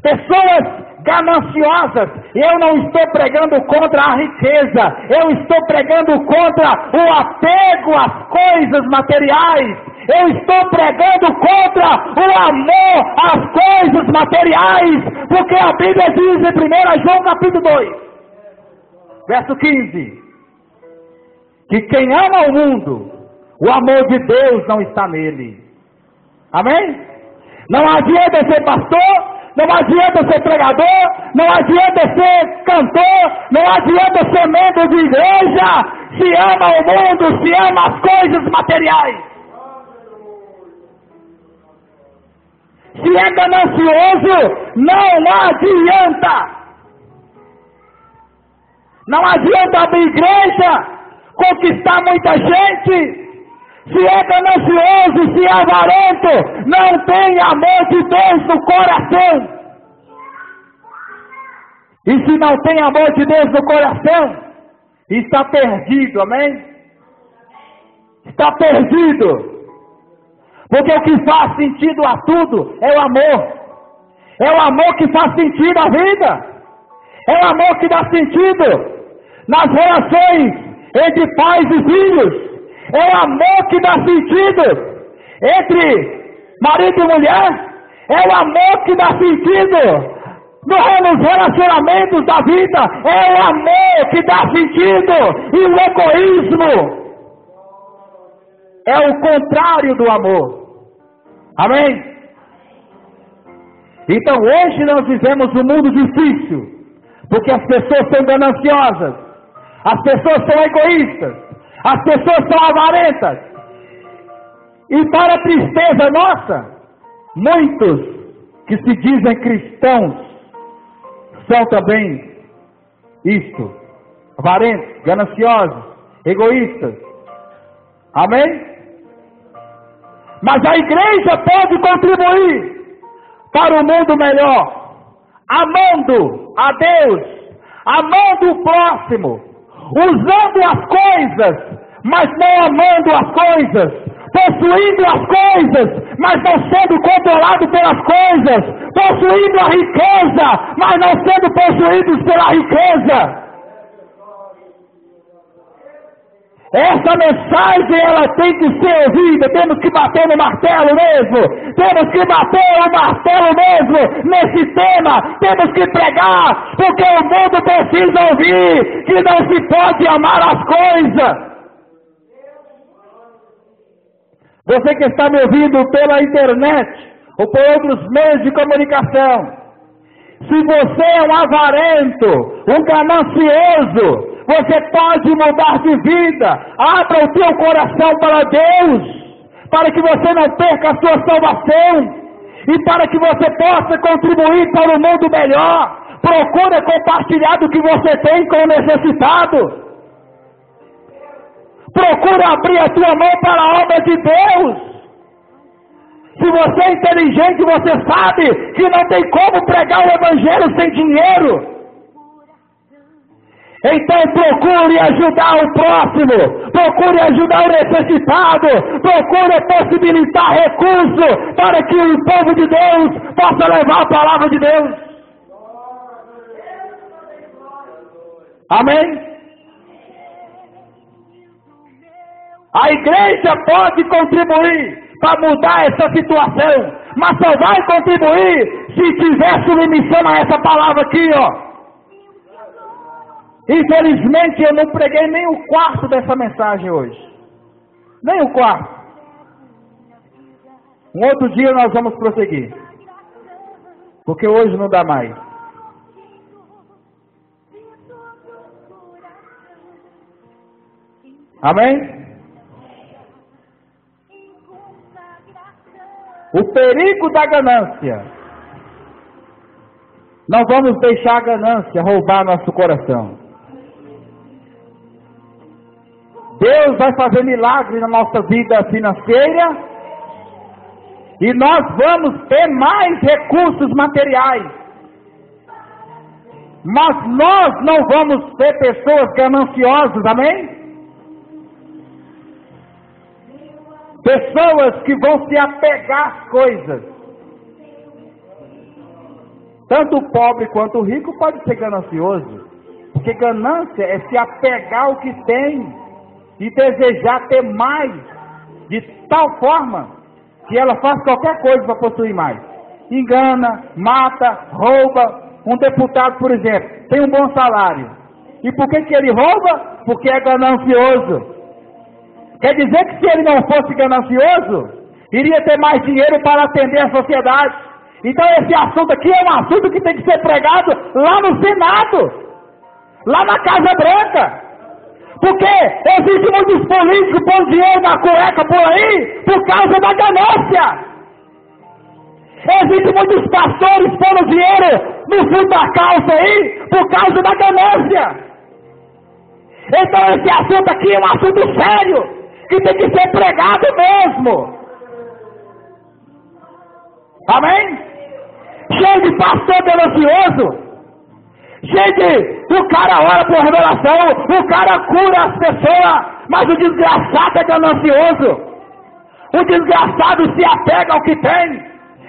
pessoas gananciosas. Eu não estou pregando contra a riqueza, eu estou pregando contra o apego às coisas materiais. Eu estou pregando contra o amor às coisas materiais, porque a Bíblia diz em 1 João capítulo 2, verso 15, que quem ama o mundo, o amor de Deus não está nele. Amém? Não adianta ser pastor, não adianta ser pregador, não adianta ser cantor, não adianta ser membro de igreja, se ama o mundo, se ama as coisas materiais. Se é ganancioso, não adianta. Não adianta abrir igreja, conquistar muita gente. Se é ganancioso, se é avarento, não tem amor de Deus no coração. E se não tem amor de Deus no coração, está perdido, amém? Está perdido. Porque o que faz sentido a tudo é o amor. É o amor que faz sentido à vida. É o amor que dá sentido nas relações entre pais e filhos. É o amor que dá sentido entre marido e mulher. É o amor que dá sentido nos relacionamentos da vida. É o amor que dá sentido. E o egoísmo é o contrário do amor. Amém? Então hoje nós vivemos um mundo difícil, porque as pessoas são gananciosas, as pessoas são egoístas, as pessoas são avarentas. E para a tristeza nossa, muitos que se dizem cristãos são também isto: avarentos, gananciosos, egoístas. Amém? Mas a igreja pode contribuir para um mundo melhor, amando a Deus, amando o próximo, usando as coisas, mas não amando as coisas, possuindo as coisas, mas não sendo controlado pelas coisas, possuindo a riqueza, mas não sendo possuídos pela riqueza. Essa mensagem, ela tem que ser ouvida. Temos que bater no martelo mesmo. Temos que bater o martelo mesmo nesse tema. Temos que pregar, porque o mundo precisa ouvir que não se pode amar as coisas. Você que está me ouvindo pela internet ou por outros meios de comunicação, se você é um avarento, um ganancioso, você pode mudar de vida. Abra o teu coração para Deus, para que você não perca a sua salvação e para que você possa contribuir para um mundo melhor. Procure compartilhar do que você tem com o necessitado. Procure abrir a tua mão para a obra de Deus. Se você é inteligente, você sabe que não tem como pregar o evangelho sem dinheiro. Então procure ajudar o próximo, procure ajudar o necessitado, procure possibilitar recursos para que o povo de Deus possa levar a palavra de Deus. Amém? A igreja pode contribuir para mudar essa situação, mas só vai contribuir se tiver submissão a essa palavra aqui, ó. Infelizmente eu não preguei nem o quarto dessa mensagem hoje. Nem o quarto. Um outro dia nós vamos prosseguir. Porque hoje não dá mais. Amém? O perigo da ganância. Não vamos deixar a ganância roubar nosso coração. Deus vai fazer milagre na nossa vida financeira e nós vamos ter mais recursos materiais. Mas nós não vamos ser pessoas gananciosas, amém? Pessoas que vão se apegar às coisas. Tanto o pobre quanto o rico pode ser ganancioso. Porque ganância é se apegar ao que tem e desejar ter mais, de tal forma que ela faz qualquer coisa para possuir mais. Engana, mata, rouba. Um deputado, por exemplo, tem um bom salário. E por que ele rouba? Porque é ganancioso. Quer dizer que se ele não fosse ganancioso, iria ter mais dinheiro para atender a sociedade. Então esse assunto aqui é um assunto que tem que ser pregado lá no Senado, lá na Casa Branca. Porque existem muitos políticos pondo dinheiro na cueca por aí por causa da ganância. Existem muitos pastores pondo dinheiro no fundo da calça aí por causa da ganância. Então esse assunto aqui é um assunto sério, que tem que ser pregado mesmo. Amém? Cheio de pastor ganancioso. Gente, o cara ora por revelação, o cara cura as pessoas, mas o desgraçado é ganancioso. O desgraçado se apega ao que tem.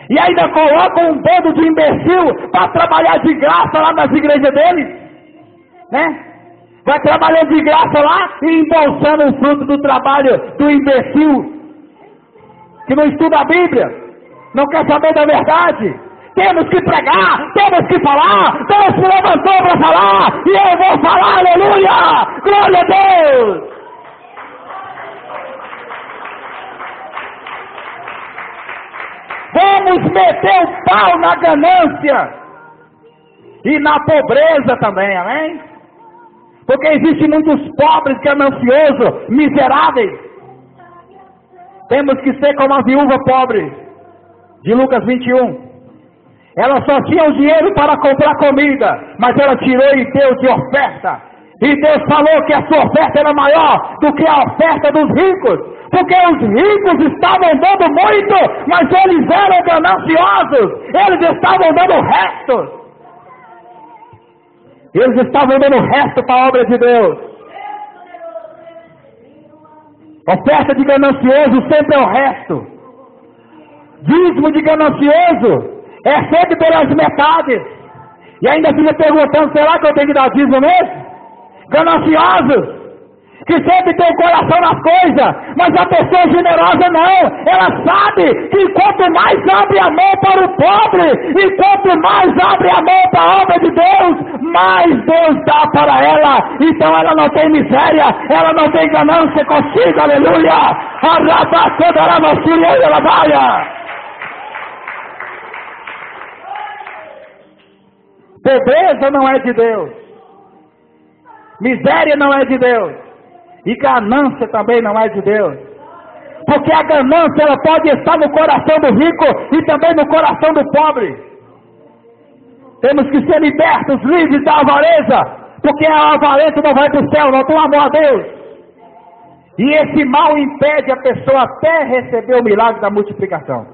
E ainda colocam um bando de imbecil para trabalhar de graça lá nas igrejas deles, né? Vai trabalhando de graça lá e embolsando o fruto do trabalho do imbecil que não estuda a Bíblia, não quer saber da verdade. Temos que pregar, temos que falar, Deus se levantou para falar, e eu vou falar, aleluia, glória a Deus. Vamos meter o pau na ganância e na pobreza também, amém? Porque existem muitos pobres, gananciosos, miseráveis. Temos que ser como a viúva pobre de Lucas 21. Ela só tinha o dinheiro para comprar comida, mas ela tirou e deu de oferta. E Deus falou que a sua oferta era maior do que a oferta dos ricos, porque os ricos estavam dando muito, mas eles eram gananciosos, eles estavam dando o resto. Eles estavam dando o resto para a obra de Deus. Oferta de ganancioso sempre é o resto. Dízimo de ganancioso é sempre pelas metades. E ainda fica perguntando, será que eu tenho que dar dízimo mesmo? Gananciosos, que sempre tem o coração nas coisas, mas a pessoa generosa não. Ela sabe que quanto mais abre a mão para o pobre, e quanto mais abre a mão para a obra de Deus, mais Deus dá para ela. Então ela não tem miséria, ela não tem ganância consigo, aleluia. Pobreza não é de Deus, miséria não é de Deus, e ganância também não é de Deus. Porque a ganância ela pode estar no coração do rico e também no coração do pobre. Temos que ser libertos, livres da avareza, porque a avareza não vai para o céu, não tem amor a Deus. E esse mal impede a pessoa até receber o milagre da multiplicação.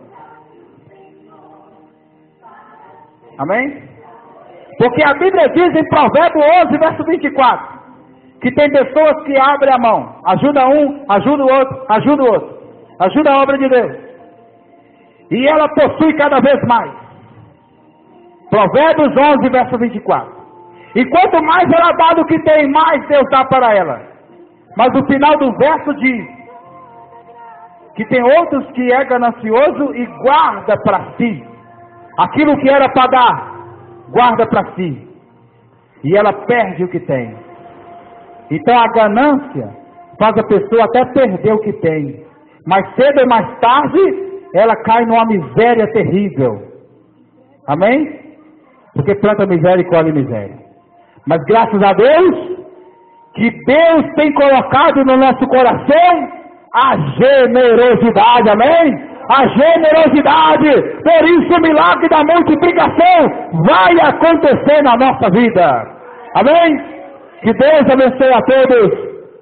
Amém? Porque a Bíblia diz em Provérbios 11, verso 24, que tem pessoas que abrem a mão, ajuda um, ajuda o outro, ajuda o outro, ajuda a obra de Deus, e ela possui cada vez mais. Provérbios 11, verso 24. E quanto mais ela dá do que tem, mais Deus dá para ela. Mas o final do verso diz que tem outros que é ganancioso e guarda para si aquilo que era para dar, guarda para si, e ela perde o que tem. Então a ganância faz a pessoa até perder o que tem, mas cedo ou mais tarde ela cai numa miséria terrível. Amém? Porque planta miséria e colhe miséria. Mas graças a Deus que Deus tem colocado no nosso coração a generosidade, amém? A generosidade. Por isso o milagre da multiplicação vai acontecer na nossa vida, amém? Que Deus abençoe a todos,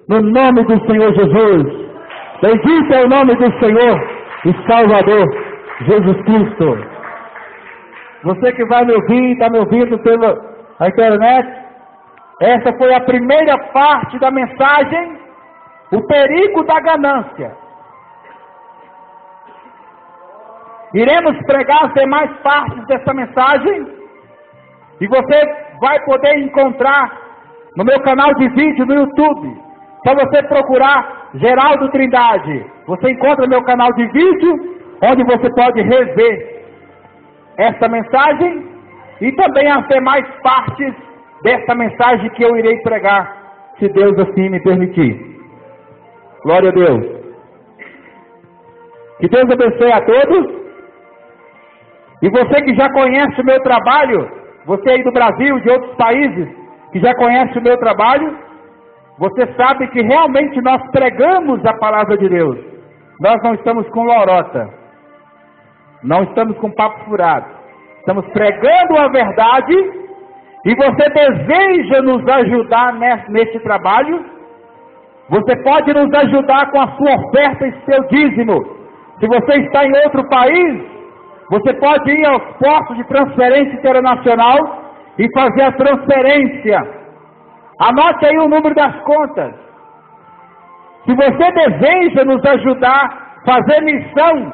no nome do Senhor Jesus. Bendito é o nome do Senhor e Salvador Jesus Cristo. Você que vai me ouvir, está me ouvindo pela internet, essa foi a primeira parte da mensagem, o perigo da ganância. Iremos pregar as demais partes dessa mensagem, e você vai poder encontrar no meu canal de vídeo no YouTube. Só você procurar Geraldo Trindade, você encontra meu canal de vídeo, onde você pode rever esta mensagem e também as demais partes desta mensagem que eu irei pregar, se Deus assim me permitir. Glória a Deus. Que Deus abençoe a todos. E você que já conhece o meu trabalho, você aí do Brasil, de outros países, que já conhece o meu trabalho, você sabe que realmente nós pregamos a palavra de Deus. Nós não estamos com lorota, não estamos com papo furado, estamos pregando a verdade. E você deseja nos ajudar neste trabalho, você pode nos ajudar com a sua oferta e seu dízimo. Se você está em outro país, você pode ir aos postos de transferência internacional e fazer a transferência. Anote aí o número das contas. Se você deseja nos ajudar a fazer missão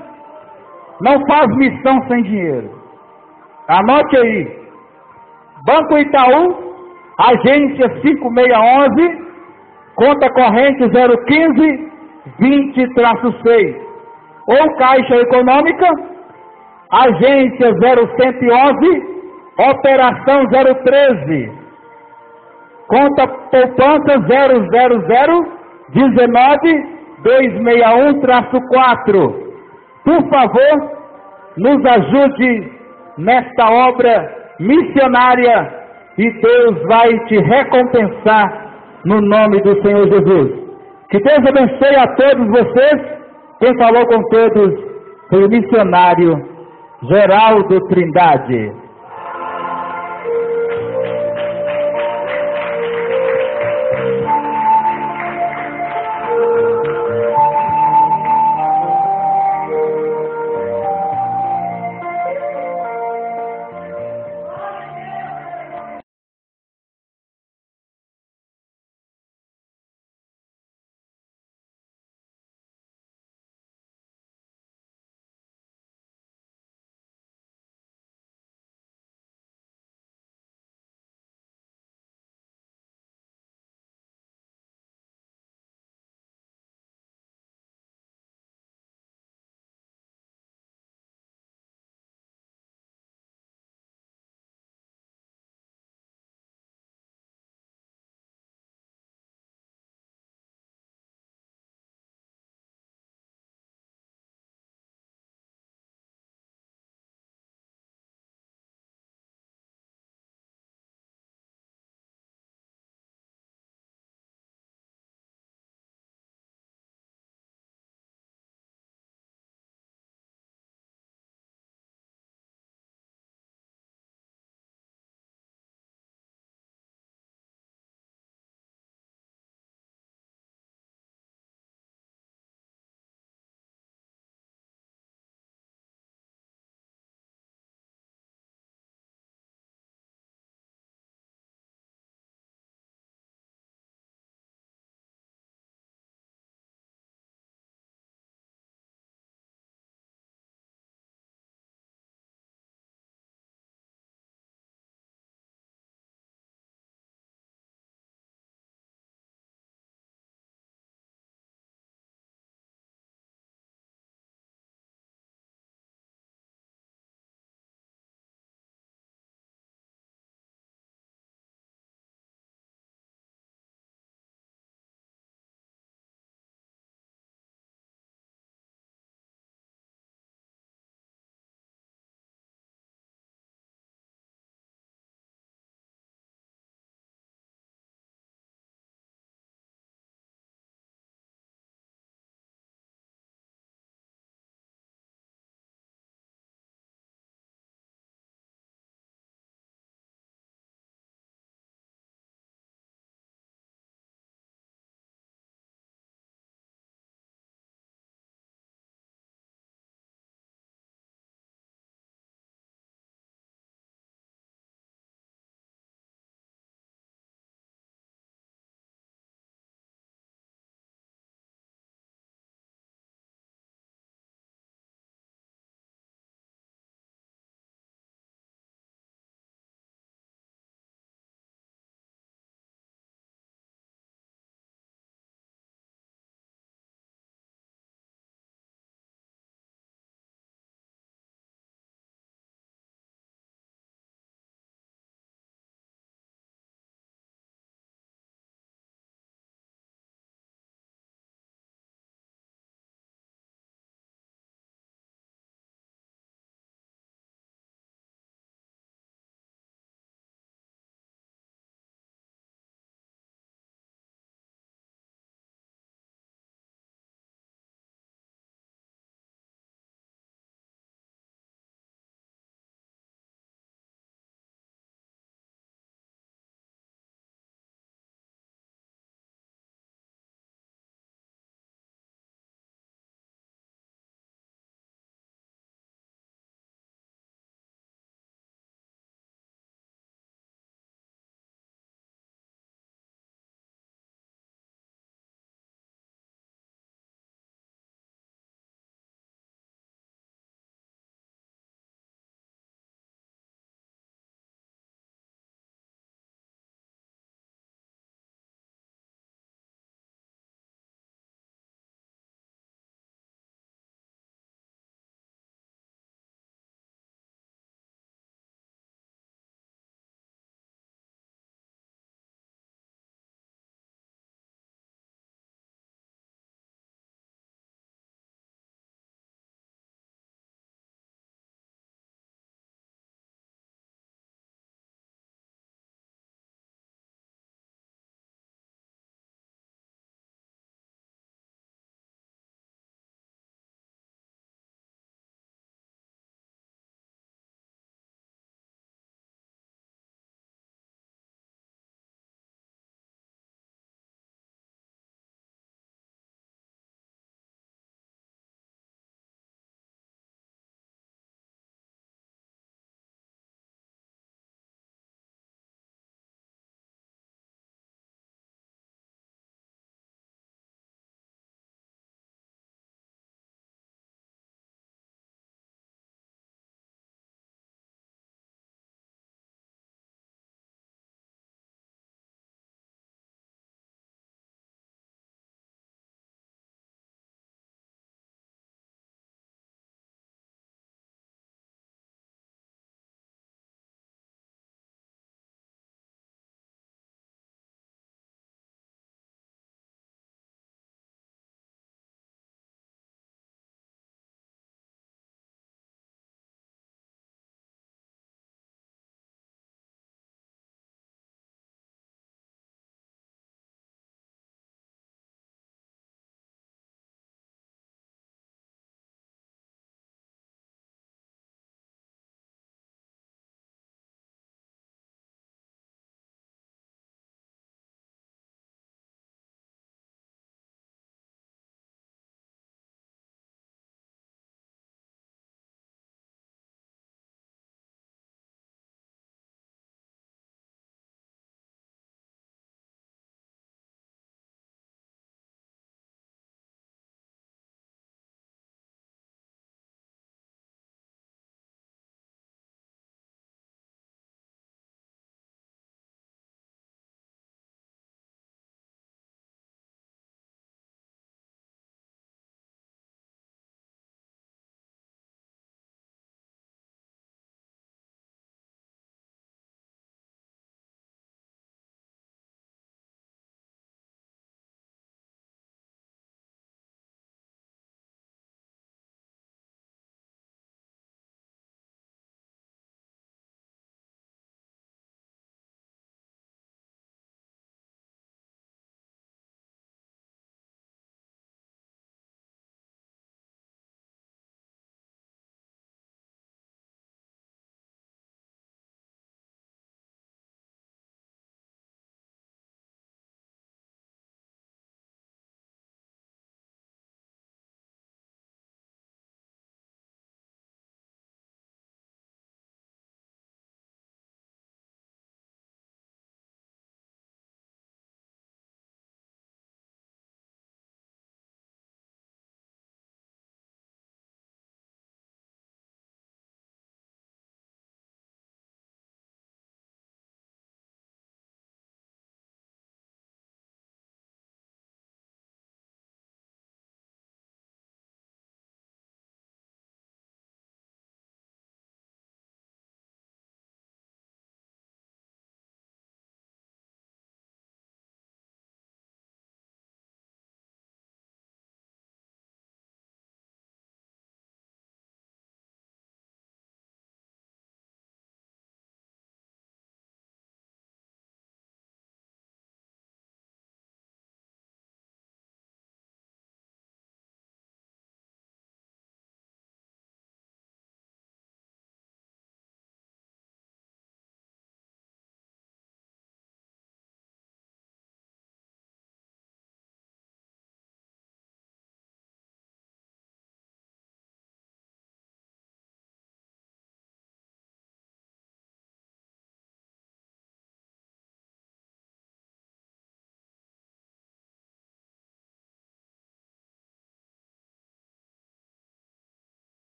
Não faz missão sem dinheiro. Anote aí. Banco Itaú, agência 5611, conta corrente 015-20-6. Ou Caixa Econômica, agência 0111, operação 013. Conta poupança 000-19-261-4. Por favor, nos ajude nesta obra missionária e Deus vai te recompensar no nome do Senhor Jesus. Que Deus abençoe a todos vocês. Quem falou com todos foi o missionário Geraldo Trindade.